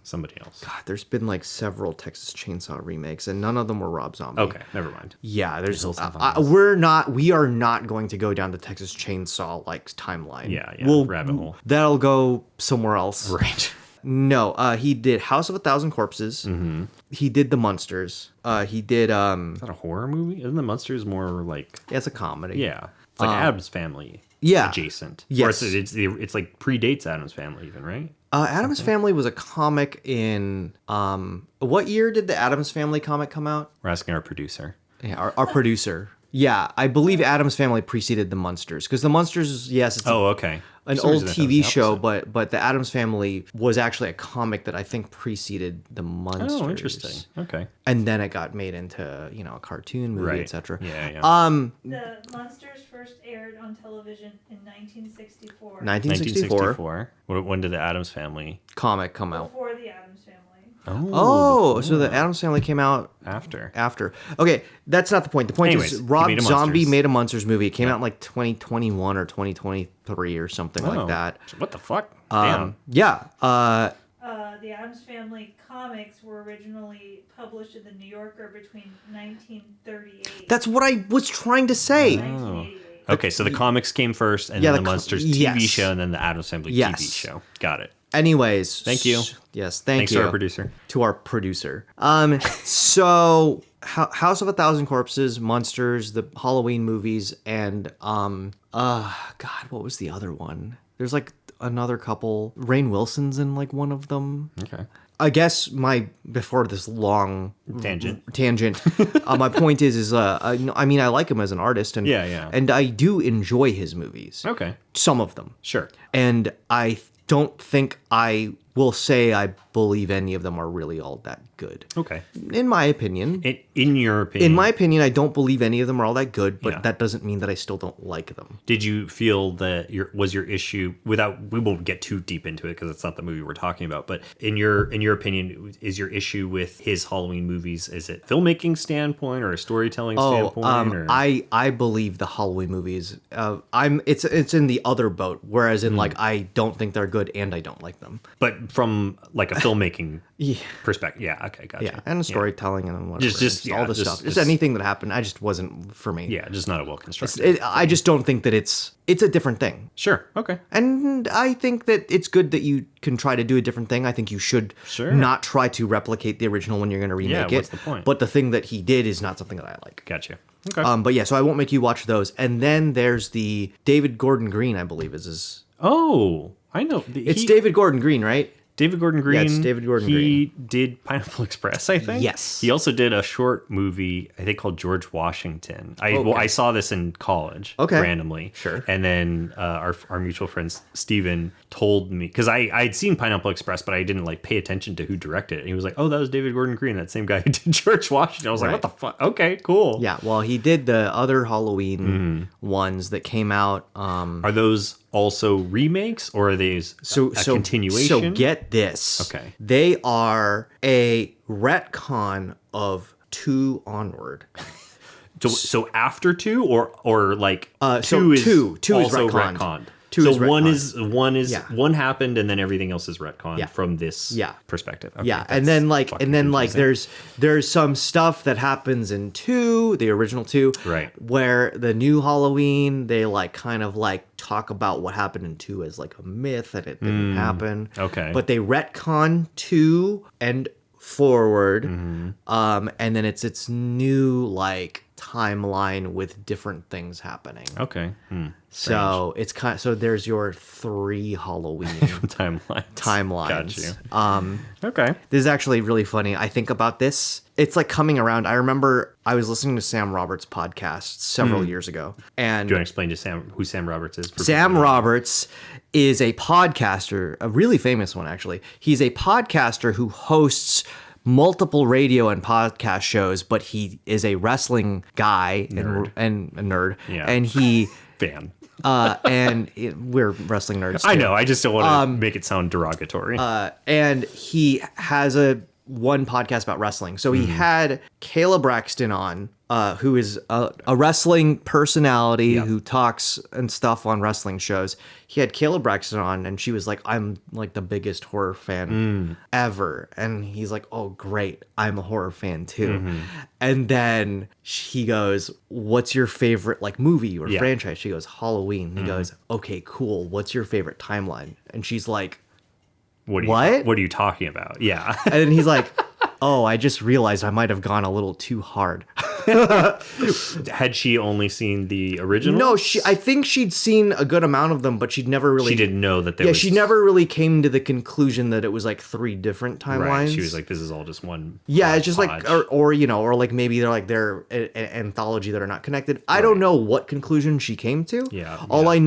Somebody else. God, there's been like several Texas Chainsaw remakes and none of them were Rob Zombie. Okay, never mind. Yeah, there's also we are not going to go down the Texas Chainsaw like timeline. Yeah, rabbit hole. That'll go somewhere else. Right. No, he did House of a Thousand Corpses. Mm-hmm. He did The Munsters. He did Is that a horror movie? Isn't The Munsters more like it's a comedy. yeah. It's like Addams Family. Yeah. Adjacent. Yes. Or it's like predates Addams Family even, right? Addams Family was a comic in what year did the Addams Family comic come out? We're asking our producer. Yeah, our producer. Yeah, I believe Addams Family preceded the Munsters because the Munsters, yes, it's Okay. an For some old reason I thought it TV was the show, opposite. but the Addams Family was actually a comic that I think preceded the Munsters. Oh, interesting. Okay. And then it got made into a cartoon movie, Right. etc. Yeah. The Monsters first aired on television in 1964. 1964 When did the Addams Family? comic come out. Before the Addams Family. Oh, so the Addams Family came out After. Okay, that's not the point. The point Anyways, is he Rob made a Zombie Munsters. made a Monsters movie. It came out in like 2021 or 2023 or something like that. What the fuck? Damn. Yeah. The Addams Family comics were originally published in the New Yorker between 1938 That's what I was trying to say. and 1988. Okay, so the comics came first, and Yeah, then the the co- Monsters TV yes. show, and then the Addams Family Yes. TV show. Got it. Anyways. Thank you. Yes, thank Thanks you. to our producer. To our producer. So House of a Thousand Corpses, Monsters, the Halloween movies, and God, what was the other one? There's like another couple. Rainn Wilson's in like one of them. Okay. I guess before this long Tangent. my point is I mean I like him as an artist and Yeah. and I do enjoy his movies. Okay. Some of them. Sure. And I don't think I will say I believe any of them are really all that good. Okay. In my opinion. In your opinion. In my opinion, I don't believe any of them are all that good, but Yeah. that doesn't mean that I still don't like them. Did you feel that your issue we won't get too deep into it because it's not the movie we're talking about, but in your opinion, is your issue with his Halloween movies, is it filmmaking standpoint or a storytelling standpoint? Or? I believe the Halloween movies. It's in the other boat, whereas in like I don't think they're good and I don't like them. But from like a filmmaking Yeah. perspective, yeah, okay, gotcha. Yeah, and storytelling and whatever. Just all the stuff. Just anything that happened. I just wasn't for me. Yeah, just not a well constructed. I just don't think that it's a different thing. Sure. Okay. And I think that it's good that you can try to do a different thing. I think you should Sure. not try to replicate the original when you're going to remake it. what's the point? But the thing that he did is not something that I like. Gotcha. Okay. But yeah, so I won't make you watch those. And then there's the David Gordon Green, I believe is his. Oh, I know. It's David Gordon Green, right? David Gordon Green. Yeah, it's David Gordon He did Pineapple Express, I think. Yes. He also did a short movie, I think called George Washington. I saw this in college randomly. Sure. And then our mutual friend Steven told me, because I'd seen Pineapple Express, but I didn't like pay attention to who directed it. And he was like, oh, that was David Gordon Green, that same guy who did George Washington. I was like, what the fuck? Okay, cool. Yeah, well, he did the other Halloween ones that came out. Are those also remakes or are these a continuation? So get this. Okay. They are a retcon of 2 onward. So after 2 or like so 2 is two is also retconned. retconned. Two so is retconned. Yeah. one happened and then everything else is retconned Yeah. from this Yeah. perspective. Okay, Yeah, that's and then fucking confusing. there's some stuff that happens in 2, the original 2, Right. where the new Halloween they like kind of like talk about what happened in 2 as like a myth and it didn't happen. Okay. But they retcon 2 and forward, Mm-hmm. and then it's new like timeline with different things happening. Okay. So it's so there's your 3 Halloween timelines. Got you. Okay. This is actually really funny. I think about this. It's like coming around. I remember I was listening to Sam Roberts' podcast several years ago. And Do you want to explain to Sam who Sam Roberts is? Sam Roberts is a podcaster, a really famous one, actually. He's a podcaster who hosts multiple radio and podcast shows, but he is a wrestling guy and a nerd. Yeah. And he... Fan. We're wrestling nerds, too. I know. I just don't want to make it sound derogatory. And he has one podcast about wrestling. So he had Kayla Braxton on, who is a wrestling personality who talks and stuff on wrestling shows. He had Kayla Braxton on, and she was like, I'm like the biggest horror fan ever. And he's like, oh, great. I'm a horror fan too. And then he goes, what's your favorite like movie or franchise? She goes, Halloween. He goes, okay, cool. What's your favorite timeline? And she's like, What are you talking about? Yeah. And then he's like, oh, I just realized I might have gone a little too hard. Had she only seen the original? No, I think she'd seen a good amount of them, but she'd never really... She didn't know that there was... she never really came to the conclusion that it was like 3 different timelines. Right. She was like, this is all just one... Yeah, it's just like... Or like maybe they're an anthology that are not connected. I don't know what conclusion she came to. Yeah. All I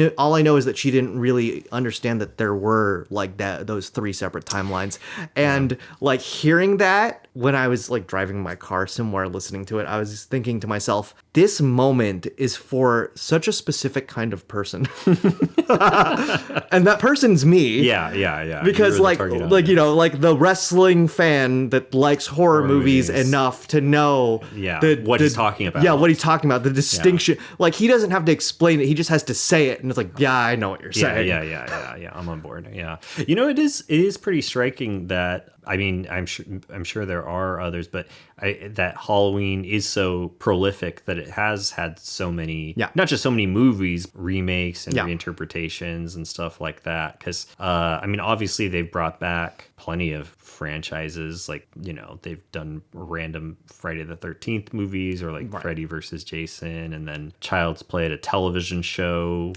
know is that she didn't really understand that there were like those 3 separate timelines. And like hearing that when I was like driving my car somewhere listening to it, I was just thinking to myself, this moment is for such a specific kind of person. And that person's me. Yeah. Because like the wrestling fan that likes horror movies enough to know what he's talking about. Yeah, what he's talking about, the distinction. Like he doesn't have to explain it, he just has to say it, and it's like, yeah, I know what you're saying. Yeah. I'm on board. Yeah. You know, it is pretty striking that, I mean, I'm sure there are others, but that Halloween is so prolific that it has had so many, not just so many movies, remakes and reinterpretations and stuff like that. Because, I mean, obviously they've brought back plenty of franchises. Like, you know, they've done random Friday the 13th movies, or like Freddy versus Jason, and then Child's Play at a television show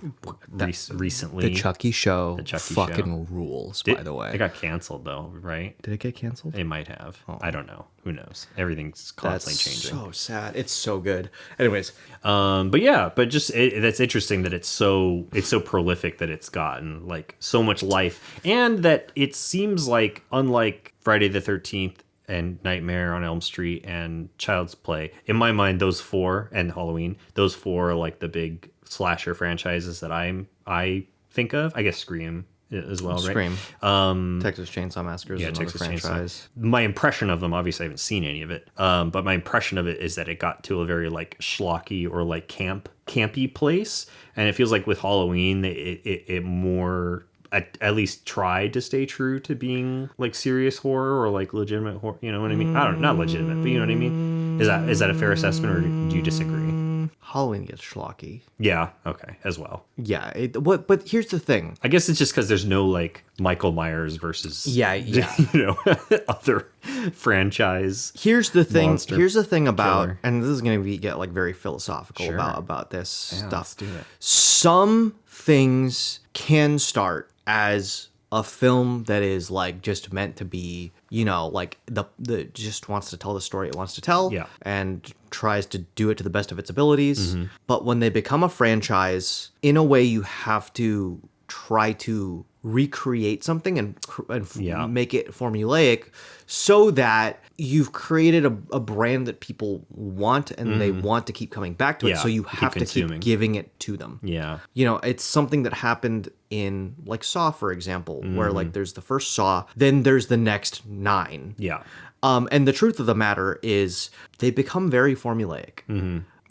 recently. The Chucky show fucking rules, by the way. It got canceled though, right? Did it get canceled? It might have. I don't know. Who knows? Everything's constantly changing. So sad. It's so good. Anyways, but just that's interesting that it's so prolific that it's gotten like so much life, and that it seems like, unlike Friday the 13th and Nightmare on Elm Street and Child's Play, in my mind, those 4, and Halloween, those 4 are like the big slasher franchises that I think of. I guess Scream as well, right? Scream. Texas Chainsaw Massacre is another franchise. My impression of them, obviously I haven't seen any of it, but my impression of it is that it got to a very like schlocky or like campy place, and it feels like with Halloween it more at least tried to stay true to being like serious horror or like legitimate horror. You know what I mean? I don't know, not legitimate, but you know what I mean? Is that a fair assessment, or do you disagree? Halloween gets schlocky. Yeah, okay, as well. Yeah, but here's the thing. I guess it's just because there's no like Michael Myers versus other franchise. Here's the thing. Monster Here's the thing about, killer. and this is going to get like very philosophical about this stuff. Let's do it. Some things can start as a film that is like just meant to be, you know, like the just wants to tell the story it wants to tell, and tries to do it to the best of its abilities. But when they become a franchise, in a way, you have to try to recreate something and make it formulaic, so that you've created a brand that people want, and they want to keep coming back to it. So you have to keep giving it to them. Yeah. You know, it's something that happened in like Saw, for example, where like there's the first Saw, then there's the next 9. Yeah. And the truth of the matter is they become very formulaic.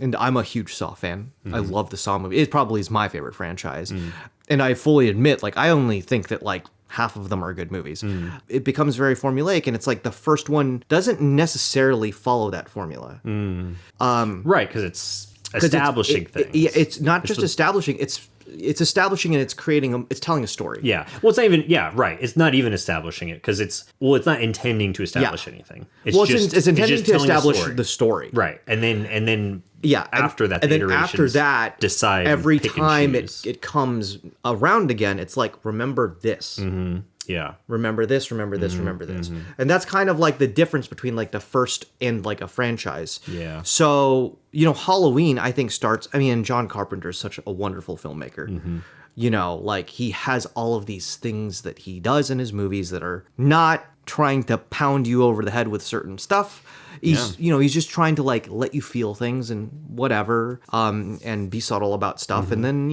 And I'm a huge Saw fan. I love the Saw movie. It probably is my favorite franchise. And I fully admit, like, I only think that like half of them are good movies. It becomes very formulaic, and it's like the first one doesn't necessarily follow that formula. Right, because it's establishing things. It's not just establishing, it's it's establishing and it's creating it's telling a story. Yeah. Well, it's not even. Yeah, right. It's not even establishing it because it's not intending to establish anything. It's it's intending to telling a establish story. the story. Right, and then Yeah, after that, and the then after iterations that, decide every pick and time choose. it comes around again, it's like, remember this. Yeah. Remember this, remember this, remember this. And that's kind of like the difference between like the first and like a franchise. Yeah. So, Halloween, I think and John Carpenter is such a wonderful filmmaker. Like he has all of these things that he does in his movies that are not trying to pound you over the head with certain stuff. He's he's just trying to like let you feel things and whatever, and be subtle about stuff. And then,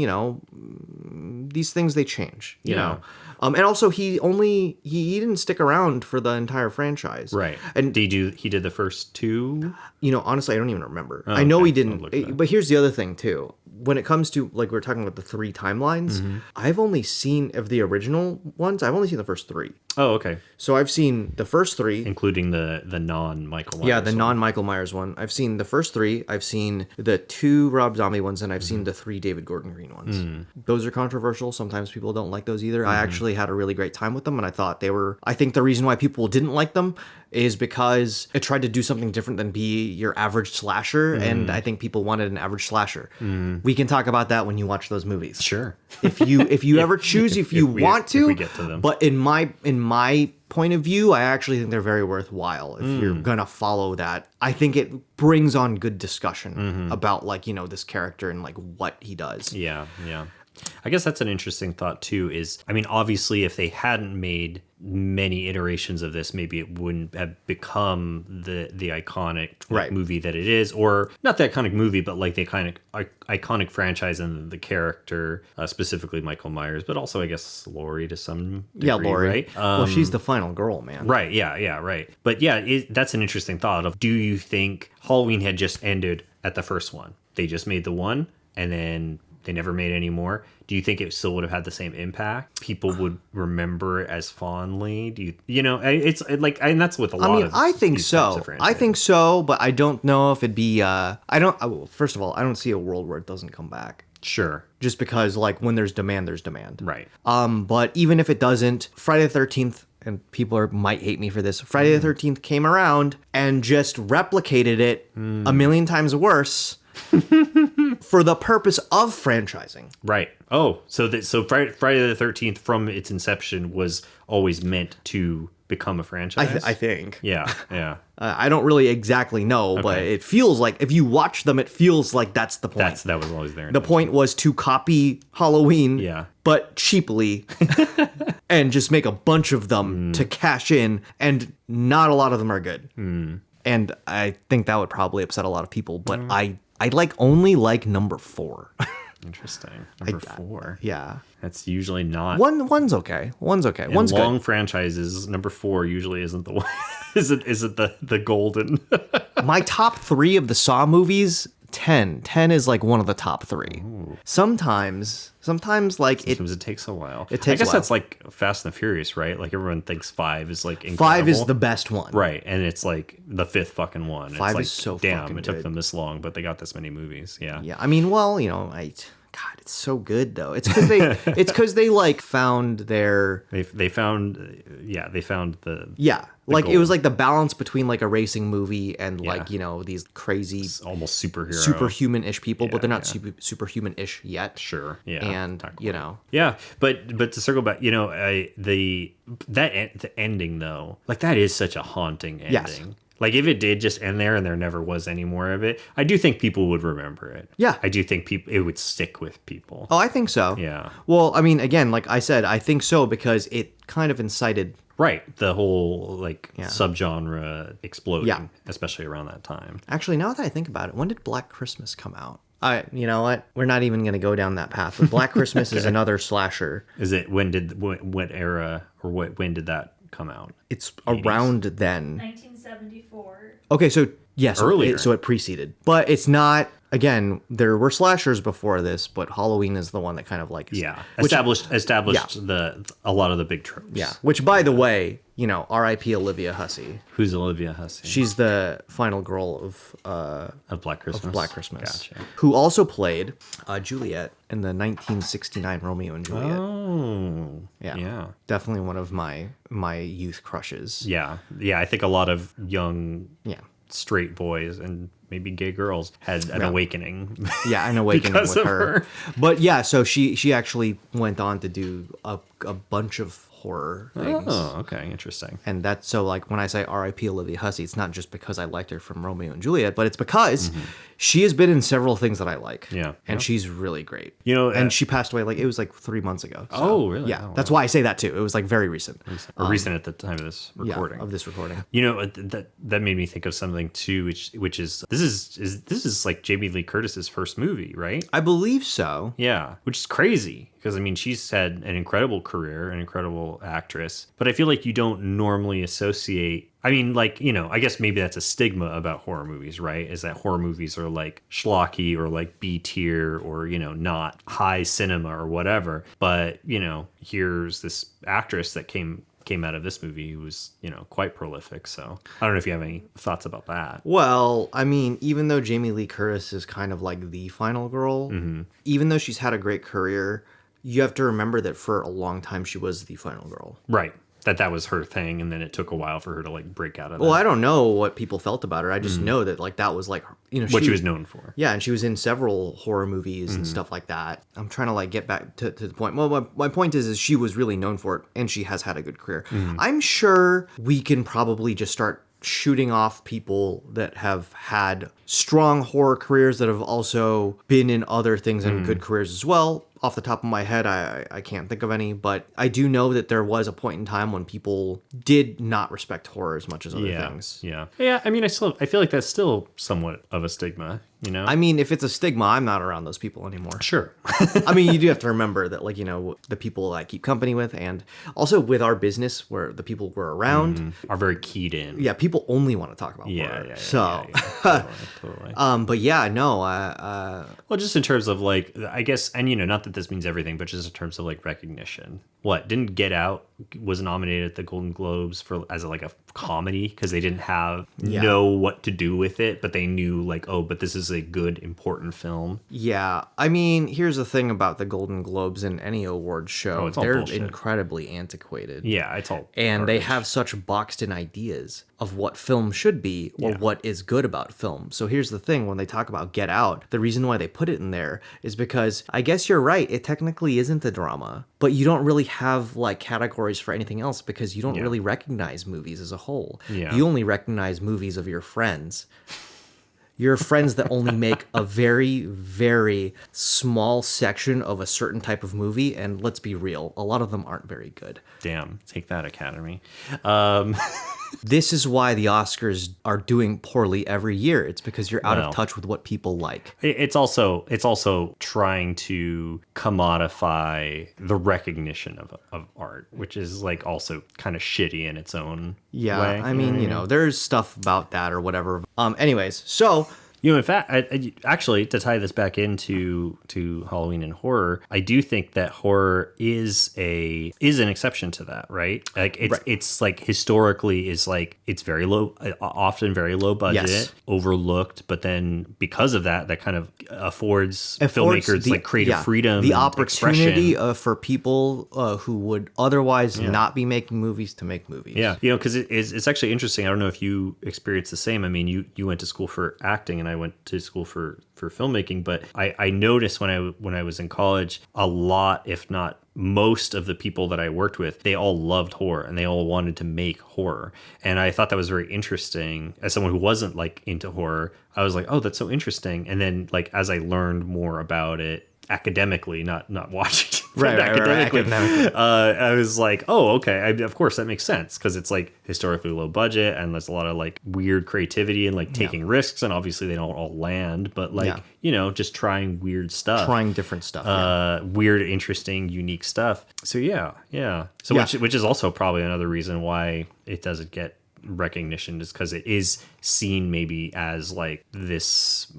these things, they change, you know. And also he didn't stick around for the entire franchise. Right. And he did the first two? Honestly, I don't even remember. Oh, I know okay. he didn't. But here's the other thing too. When it comes to, like, we were talking about the 3 timelines, I've only seen, of the original ones, I've only seen the first 3. Oh, okay. So I've seen the first 3. Including the non-Michael Myers. Yeah, the non-Michael Myers one. I've seen the first 3. I've seen the 2 Rob Zombie ones, and I've seen the 3 David Gordon Green ones. Those are controversial. Sometimes people don't like those either. I actually had a really great time with them, and I thought they were... I think the reason why people didn't like them is because it tried to do something different than be your average slasher, and I think people wanted an average slasher. We can talk about that when you watch those movies. Sure. If you ever choose, if you want to. If we get to them. But in my point of view, I actually think they're very worthwhile if you're gonna follow that. I think it brings on good discussion about, like, this character and like what he does. Yeah. I guess that's an interesting thought too, is, I mean, obviously if they hadn't made many iterations of this, maybe it wouldn't have become the iconic movie that it is, or not the iconic movie, but like the kind of iconic franchise and the character, specifically Michael Myers, but also I guess Laurie to some degree, Yeah, Laurie. right? Well, she's the final girl, man. Right, yeah, right. But yeah, that's an interesting thought of, do you think Halloween had just ended at the first one? They just made the one, and then they never made any more. Do you think it still would have had the same impact? People would remember it as fondly? Do it's like, and that's with a lot of I think these so. types of franchises. I think so, but I don't know if it'd be first of all, I don't see a world where it doesn't come back. Sure. Just because, like, when there's demand, there's demand. Right. But even if it doesn't, Friday the 13th, and people might hate me for this, Friday the 13th came around and just replicated it a million times worse. For the purpose of franchising. Right. Oh, so Friday the 13th from its inception was always meant to become a franchise? I think. Yeah. I don't really exactly know, but it feels like, if you watch them, it feels like that's the point. That was always there. The point was to copy Halloween, but cheaply, and just make a bunch of them to cash in, and not a lot of them are good. And I think that would probably upset a lot of people, but I only like number 4. Interesting. Number 4. Yeah. That's usually not. One's okay. One's long good. franchises, number 4 usually isn't the one. isn't the golden. My top 3 of the Saw movies, 10 is like one of the top 3. Ooh. Sometimes like it takes a while. It takes I guess a while. that's like Fast and the Furious, right? Like everyone thinks 5 is like incredible. 5 is the best one. Right, and it's like the 5th fucking one. 5 it's like, is so damn, fucking it took good. them this long, but they got this many movies. Yeah. Yeah, I mean, well, God, it's so good though. It's because they like found their they found the like goal. It was like the balance between like a racing movie and like these crazy It's almost superhuman-ish people, but they're not yeah. superhuman-ish yet. Sure. Yeah. And Yeah, but to circle back, the ending though, like that is such a haunting ending. Yes. Like if it did just end there and there never was any more of it, I do think people would remember it. Yeah. I do think it would stick with people. Oh, I think so. Yeah. Well, I mean, again, like I said, I think so because it kind of incited. Right. The whole subgenre exploding, especially around that time. Actually, now that I think about it, when did Black Christmas come out? You know what? We're not even going to go down that path. But Black Christmas is another slasher. Is it what era or when did that come out? It's 80s? around then. 1974. Okay, so Yeah, so earlier. it preceded. But it's not, again, there were slashers before this, but Halloween is the one that kind of like... established a lot of the big tropes. Yeah, which, by the way, R.I.P. Olivia Hussey. Who's Olivia Hussey? She's the final girl of Black Christmas. Gotcha. Who also played Juliet in the 1969 Romeo and Juliet. Oh, yeah. Definitely one of my youth crushes. Yeah, I think a lot of young straight boys and maybe gay girls had an awakening. Yeah, an awakening because with of her. But yeah, so she actually went on to do a bunch of horror things. Oh, okay, interesting. And that's so, like, when I say R.I.P. Olivia Hussey, it's not just because I liked her from Romeo and Juliet, but it's because she has been in several things that I like. Yeah. And she's really great. And she passed away, it was 3 months ago. So, oh, really? Yeah. Oh, wow. That's why I say that too. It was very recent. Or recent at the time of this recording. Yeah, of this recording. That made me think of something too, which is this is like Jamie Lee Curtis's first movie, right? I believe so. Yeah, which is crazy because she's had an incredible career, an incredible actress, but I feel like you don't normally associate. I guess maybe that's a stigma about horror movies, right? Is that horror movies are like schlocky or like B tier or, not high cinema or whatever. But, here's this actress that came out of this movie who was, quite prolific. So I don't know if you have any thoughts about that. Well, even though Jamie Lee Curtis is kind of like the final girl, even though she's had a great career, you have to remember that for a long time she was the final girl. Right. That was her thing, and then it took a while for her to break out of that. Well, I don't know what people felt about her. I just know that that was what she was known for. Yeah, and she was in several horror movies and stuff like that. I'm trying to get back to the point. Well, my point is she was really known for it, and she has had a good career. I'm sure we can probably just start shooting off people that have had strong horror careers that have also been in other things and good careers as well. Off the top of my head, I can't think of any, but I do know that there was a point in time when people did not respect horror as much as other things. Yeah. I feel like that's still somewhat of a stigma, if it's a stigma, I'm not around those people anymore. Sure. You do have to remember that, the people I keep company with, and also with our business, where the people we're around are very keyed in. Yeah, people only want to talk about horror. Totally. But yeah, no. Well, just in terms of I guess, and not that this means everything, but just in terms of recognition. What didn't Get Out was nominated at the Golden Globes as a comedy because they didn't know what to do with it, but they knew but this is a good important film. Yeah, here's the thing about the Golden Globes and any award show. They're bullshit. Incredibly antiquated. Yeah, it's all and garbage. They have such boxed in ideas of what film should be or what is good about film. So here's the thing, when they talk about Get Out, the reason why they put it in there is because I guess you're right, it technically isn't a drama, but you don't really have categories for anything else because you don't really recognize movies as a whole. Yeah. You only recognize movies of your friends. Your friends that only make a very, very small section of a certain type of movie, and let's be real, a lot of them aren't very good. Damn, take that, Academy. This is why the Oscars are doing poorly every year. It's because you're out of touch with what people like. It's also trying to commodify the recognition of art, which is also kind of shitty in its own way. There's stuff about that or whatever. Anyways, so in fact, actually, to tie this back into Halloween and horror, I do think that horror is an exception to that, right? It's historically is it's very low, often very low budget, overlooked, but then because of that kind of affords filmmakers creative freedom, the opportunity for people who would otherwise not be making movies to make movies. Yeah, because it's actually interesting. I don't know if you experienced the same. You went to school for acting, and I went to school for filmmaking, but I noticed when I was in college, a lot, if not most of the people that I worked with, they all loved horror and they all wanted to make horror. And I thought that was very interesting. As someone who wasn't into horror, I was like, oh, that's so interesting. And then as I learned more about it academically, not watching academically. I was like, oh, okay. Of course, that makes sense because it's historically low budget and there's a lot of weird creativity and taking risks, and obviously they don't all land, but just trying weird stuff, trying different stuff, weird, interesting, unique stuff. So yeah. So which is also probably another reason why it doesn't get recognition, just because it is seen maybe as like this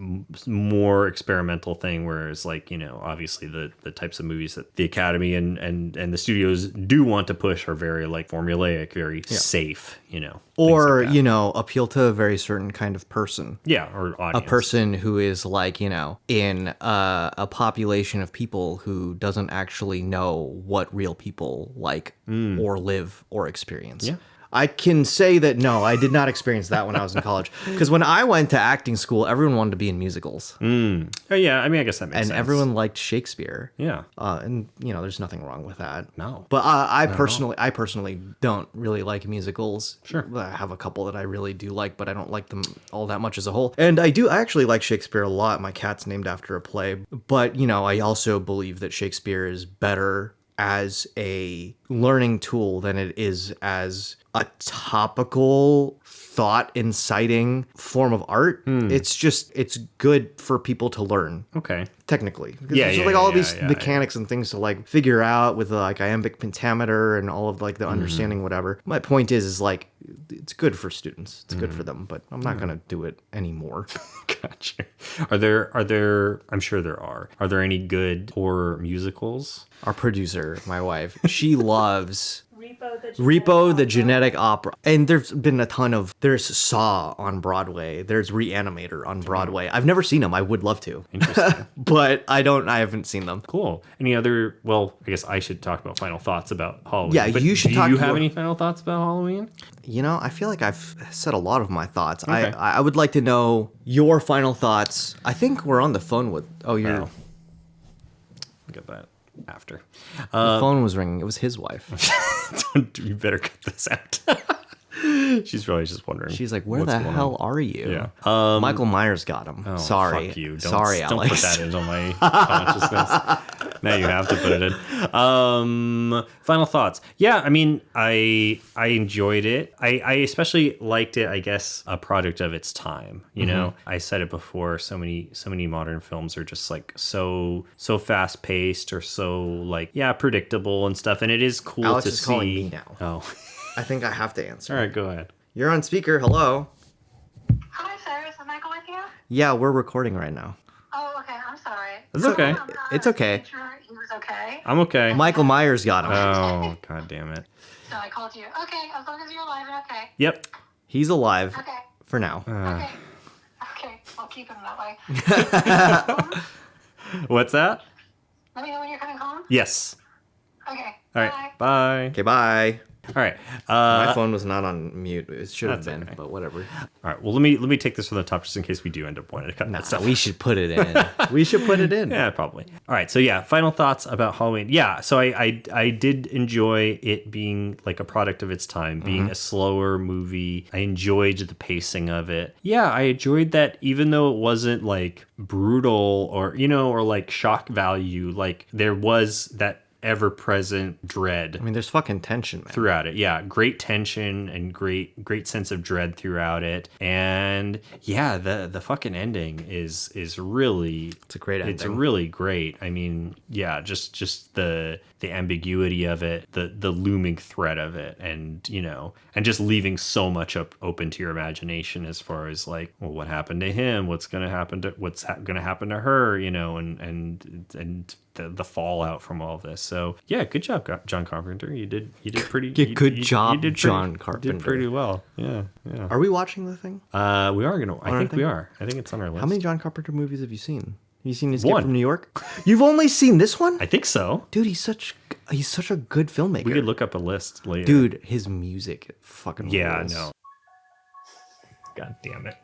more experimental thing, whereas like, you know, obviously the types of movies that the Academy and the studios do want to push are very like formulaic, very safe, you know, or like you know, appeal to a very certain kind of person. or audience. A person who is like, you know, in a population of people who doesn't actually know what real people like or live or experience. Yeah. I can say that no, I did not experience that when I was in college. Because when I went to acting school, everyone wanted to be in musicals. Oh yeah, I mean, I guess that makes sense. And everyone liked Shakespeare. Yeah. And you know, there's nothing wrong with that. No. But I personally don't really like musicals. Sure. I have a couple that I really do like, but I don't like them all that much as a whole. And I actually like Shakespeare a lot. My cat's named after a play. But, you know, I also believe that Shakespeare is better as a learning tool than it is as a topical, thought inciting form of art. It's good for people to learn. Okay. Technically. Because there's like all of these mechanics and things to like figure out with the like iambic pentameter and all of like the understanding, whatever. My point is like, it's good for students. It's good for them, but I'm not going to do it anymore. Gotcha. Are there, I'm sure there are there any good horror musicals? Our producer, my wife, she loves Repo the Genetic Opera. And there's been a ton of, there's Saw on Broadway. There's Reanimator on Broadway. I've never seen them. I would love to. Interesting. But I haven't seen them. Cool. Any other, well, I guess I should talk about final thoughts about Halloween. Yeah, but you should talk. Do you have any final thoughts about Halloween? You know, I feel like I've said a lot of my thoughts. Okay. I would like to know your final thoughts. I think we're on the phone with, you're, I'll get that after. the phone was ringing. It was his wife. You better cut this out. She's probably just wondering. She's like, where what's the going hell on. are you? Yeah. Michael Myers got him. Oh, Sorry. Fuck you. Sorry, don't Alex. put that into my consciousness. Now you have to put it in. Final thoughts. Yeah, I mean, I enjoyed it. I especially liked it, I guess, a product of its time. You know, I said it before, so many modern films are just like so fast paced or so like, predictable and stuff. And it is cool Alex to is see. calling me now. Oh. I think I have to answer. All right, go ahead. You're on speaker. Hello. Hi, Cyrus. Am I going with you? Yeah, we're recording right now. Oh, okay. I'm sorry. It's okay. It's okay. Sure he was okay. I'm okay. Michael Myers got him. Oh, god damn it. So I called you. Okay, as long as you're alive and okay. Yep. He's alive Okay. for now. Okay. Okay. I'll keep him that way. What's that? Let me know when you're coming home. Yes. Okay. All right. Bye. Okay, bye. All right. My phone was not on mute. It should have That's been, okay. but whatever. All right. Well, let me take this from the top just in case we do end up wanting to cut that stuff. We should put it in. We should put it in. Yeah, probably. All right. So yeah, final thoughts about Halloween. Yeah. So I did enjoy it being like a product of its time, being a slower movie. I enjoyed the pacing of it. Yeah, I enjoyed that even though it wasn't like brutal or or like shock value. Like there was that ever-present dread. I mean, there's fucking tension, man. Throughout it. Yeah, great tension and great sense of dread throughout it. And yeah, the fucking ending is really, It's a great ending. It's really great. I mean, yeah, just the ambiguity of it, the looming threat of it, and and just leaving so much open to your imagination as far as like, well, what happened to him, what's gonna happen to her, and the fallout from all of this. So yeah, good job, John Carpenter. You did pretty. Good job, John You Carpenter. did pretty well. Yeah. Are we watching the thing? We are gonna. I think thing? we are. I think it's on our list. How many John Carpenter movies have you seen? Have you seen Escape One. from New York? You've only seen this one? I think so. Dude, he's such a good filmmaker. We could look up a list later. Dude, his music fucking Yeah, rules. no. God damn it.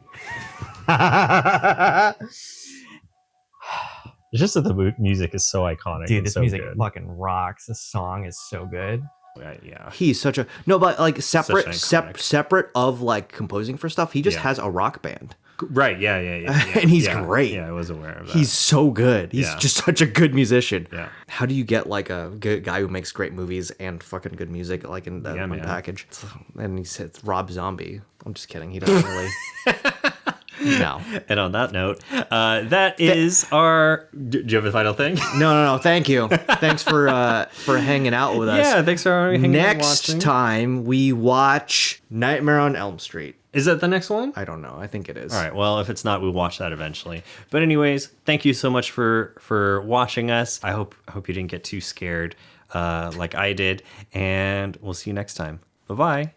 It's just that the music is so iconic. Dude, and this so music good. fucking rocks. This song is so good. Yeah. He's such a but like separate an iconic- separate of like composing for stuff. He just Yeah. has a rock band. Right. Yeah. And he's Yeah. great. Yeah, I was aware of that. He's so good. He's Yeah. just such a good musician. Yeah. How do you get like a good guy who makes great movies and fucking good music like in that one man. package? And he said Rob Zombie. I'm just kidding. He doesn't really. No. And on that note, that is our. Do you have a final thing? No. Thank you. Thanks for hanging out with us. Yeah, thanks for hanging out and Next watching. time we watch Nightmare on Elm Street. Is that the next one? I don't know. I think it is. All right. Well, if it's not, we'll watch that eventually. But anyways, thank you so much for watching us. I hope you didn't get too scared like I did, and we'll see you next time. Bye-bye.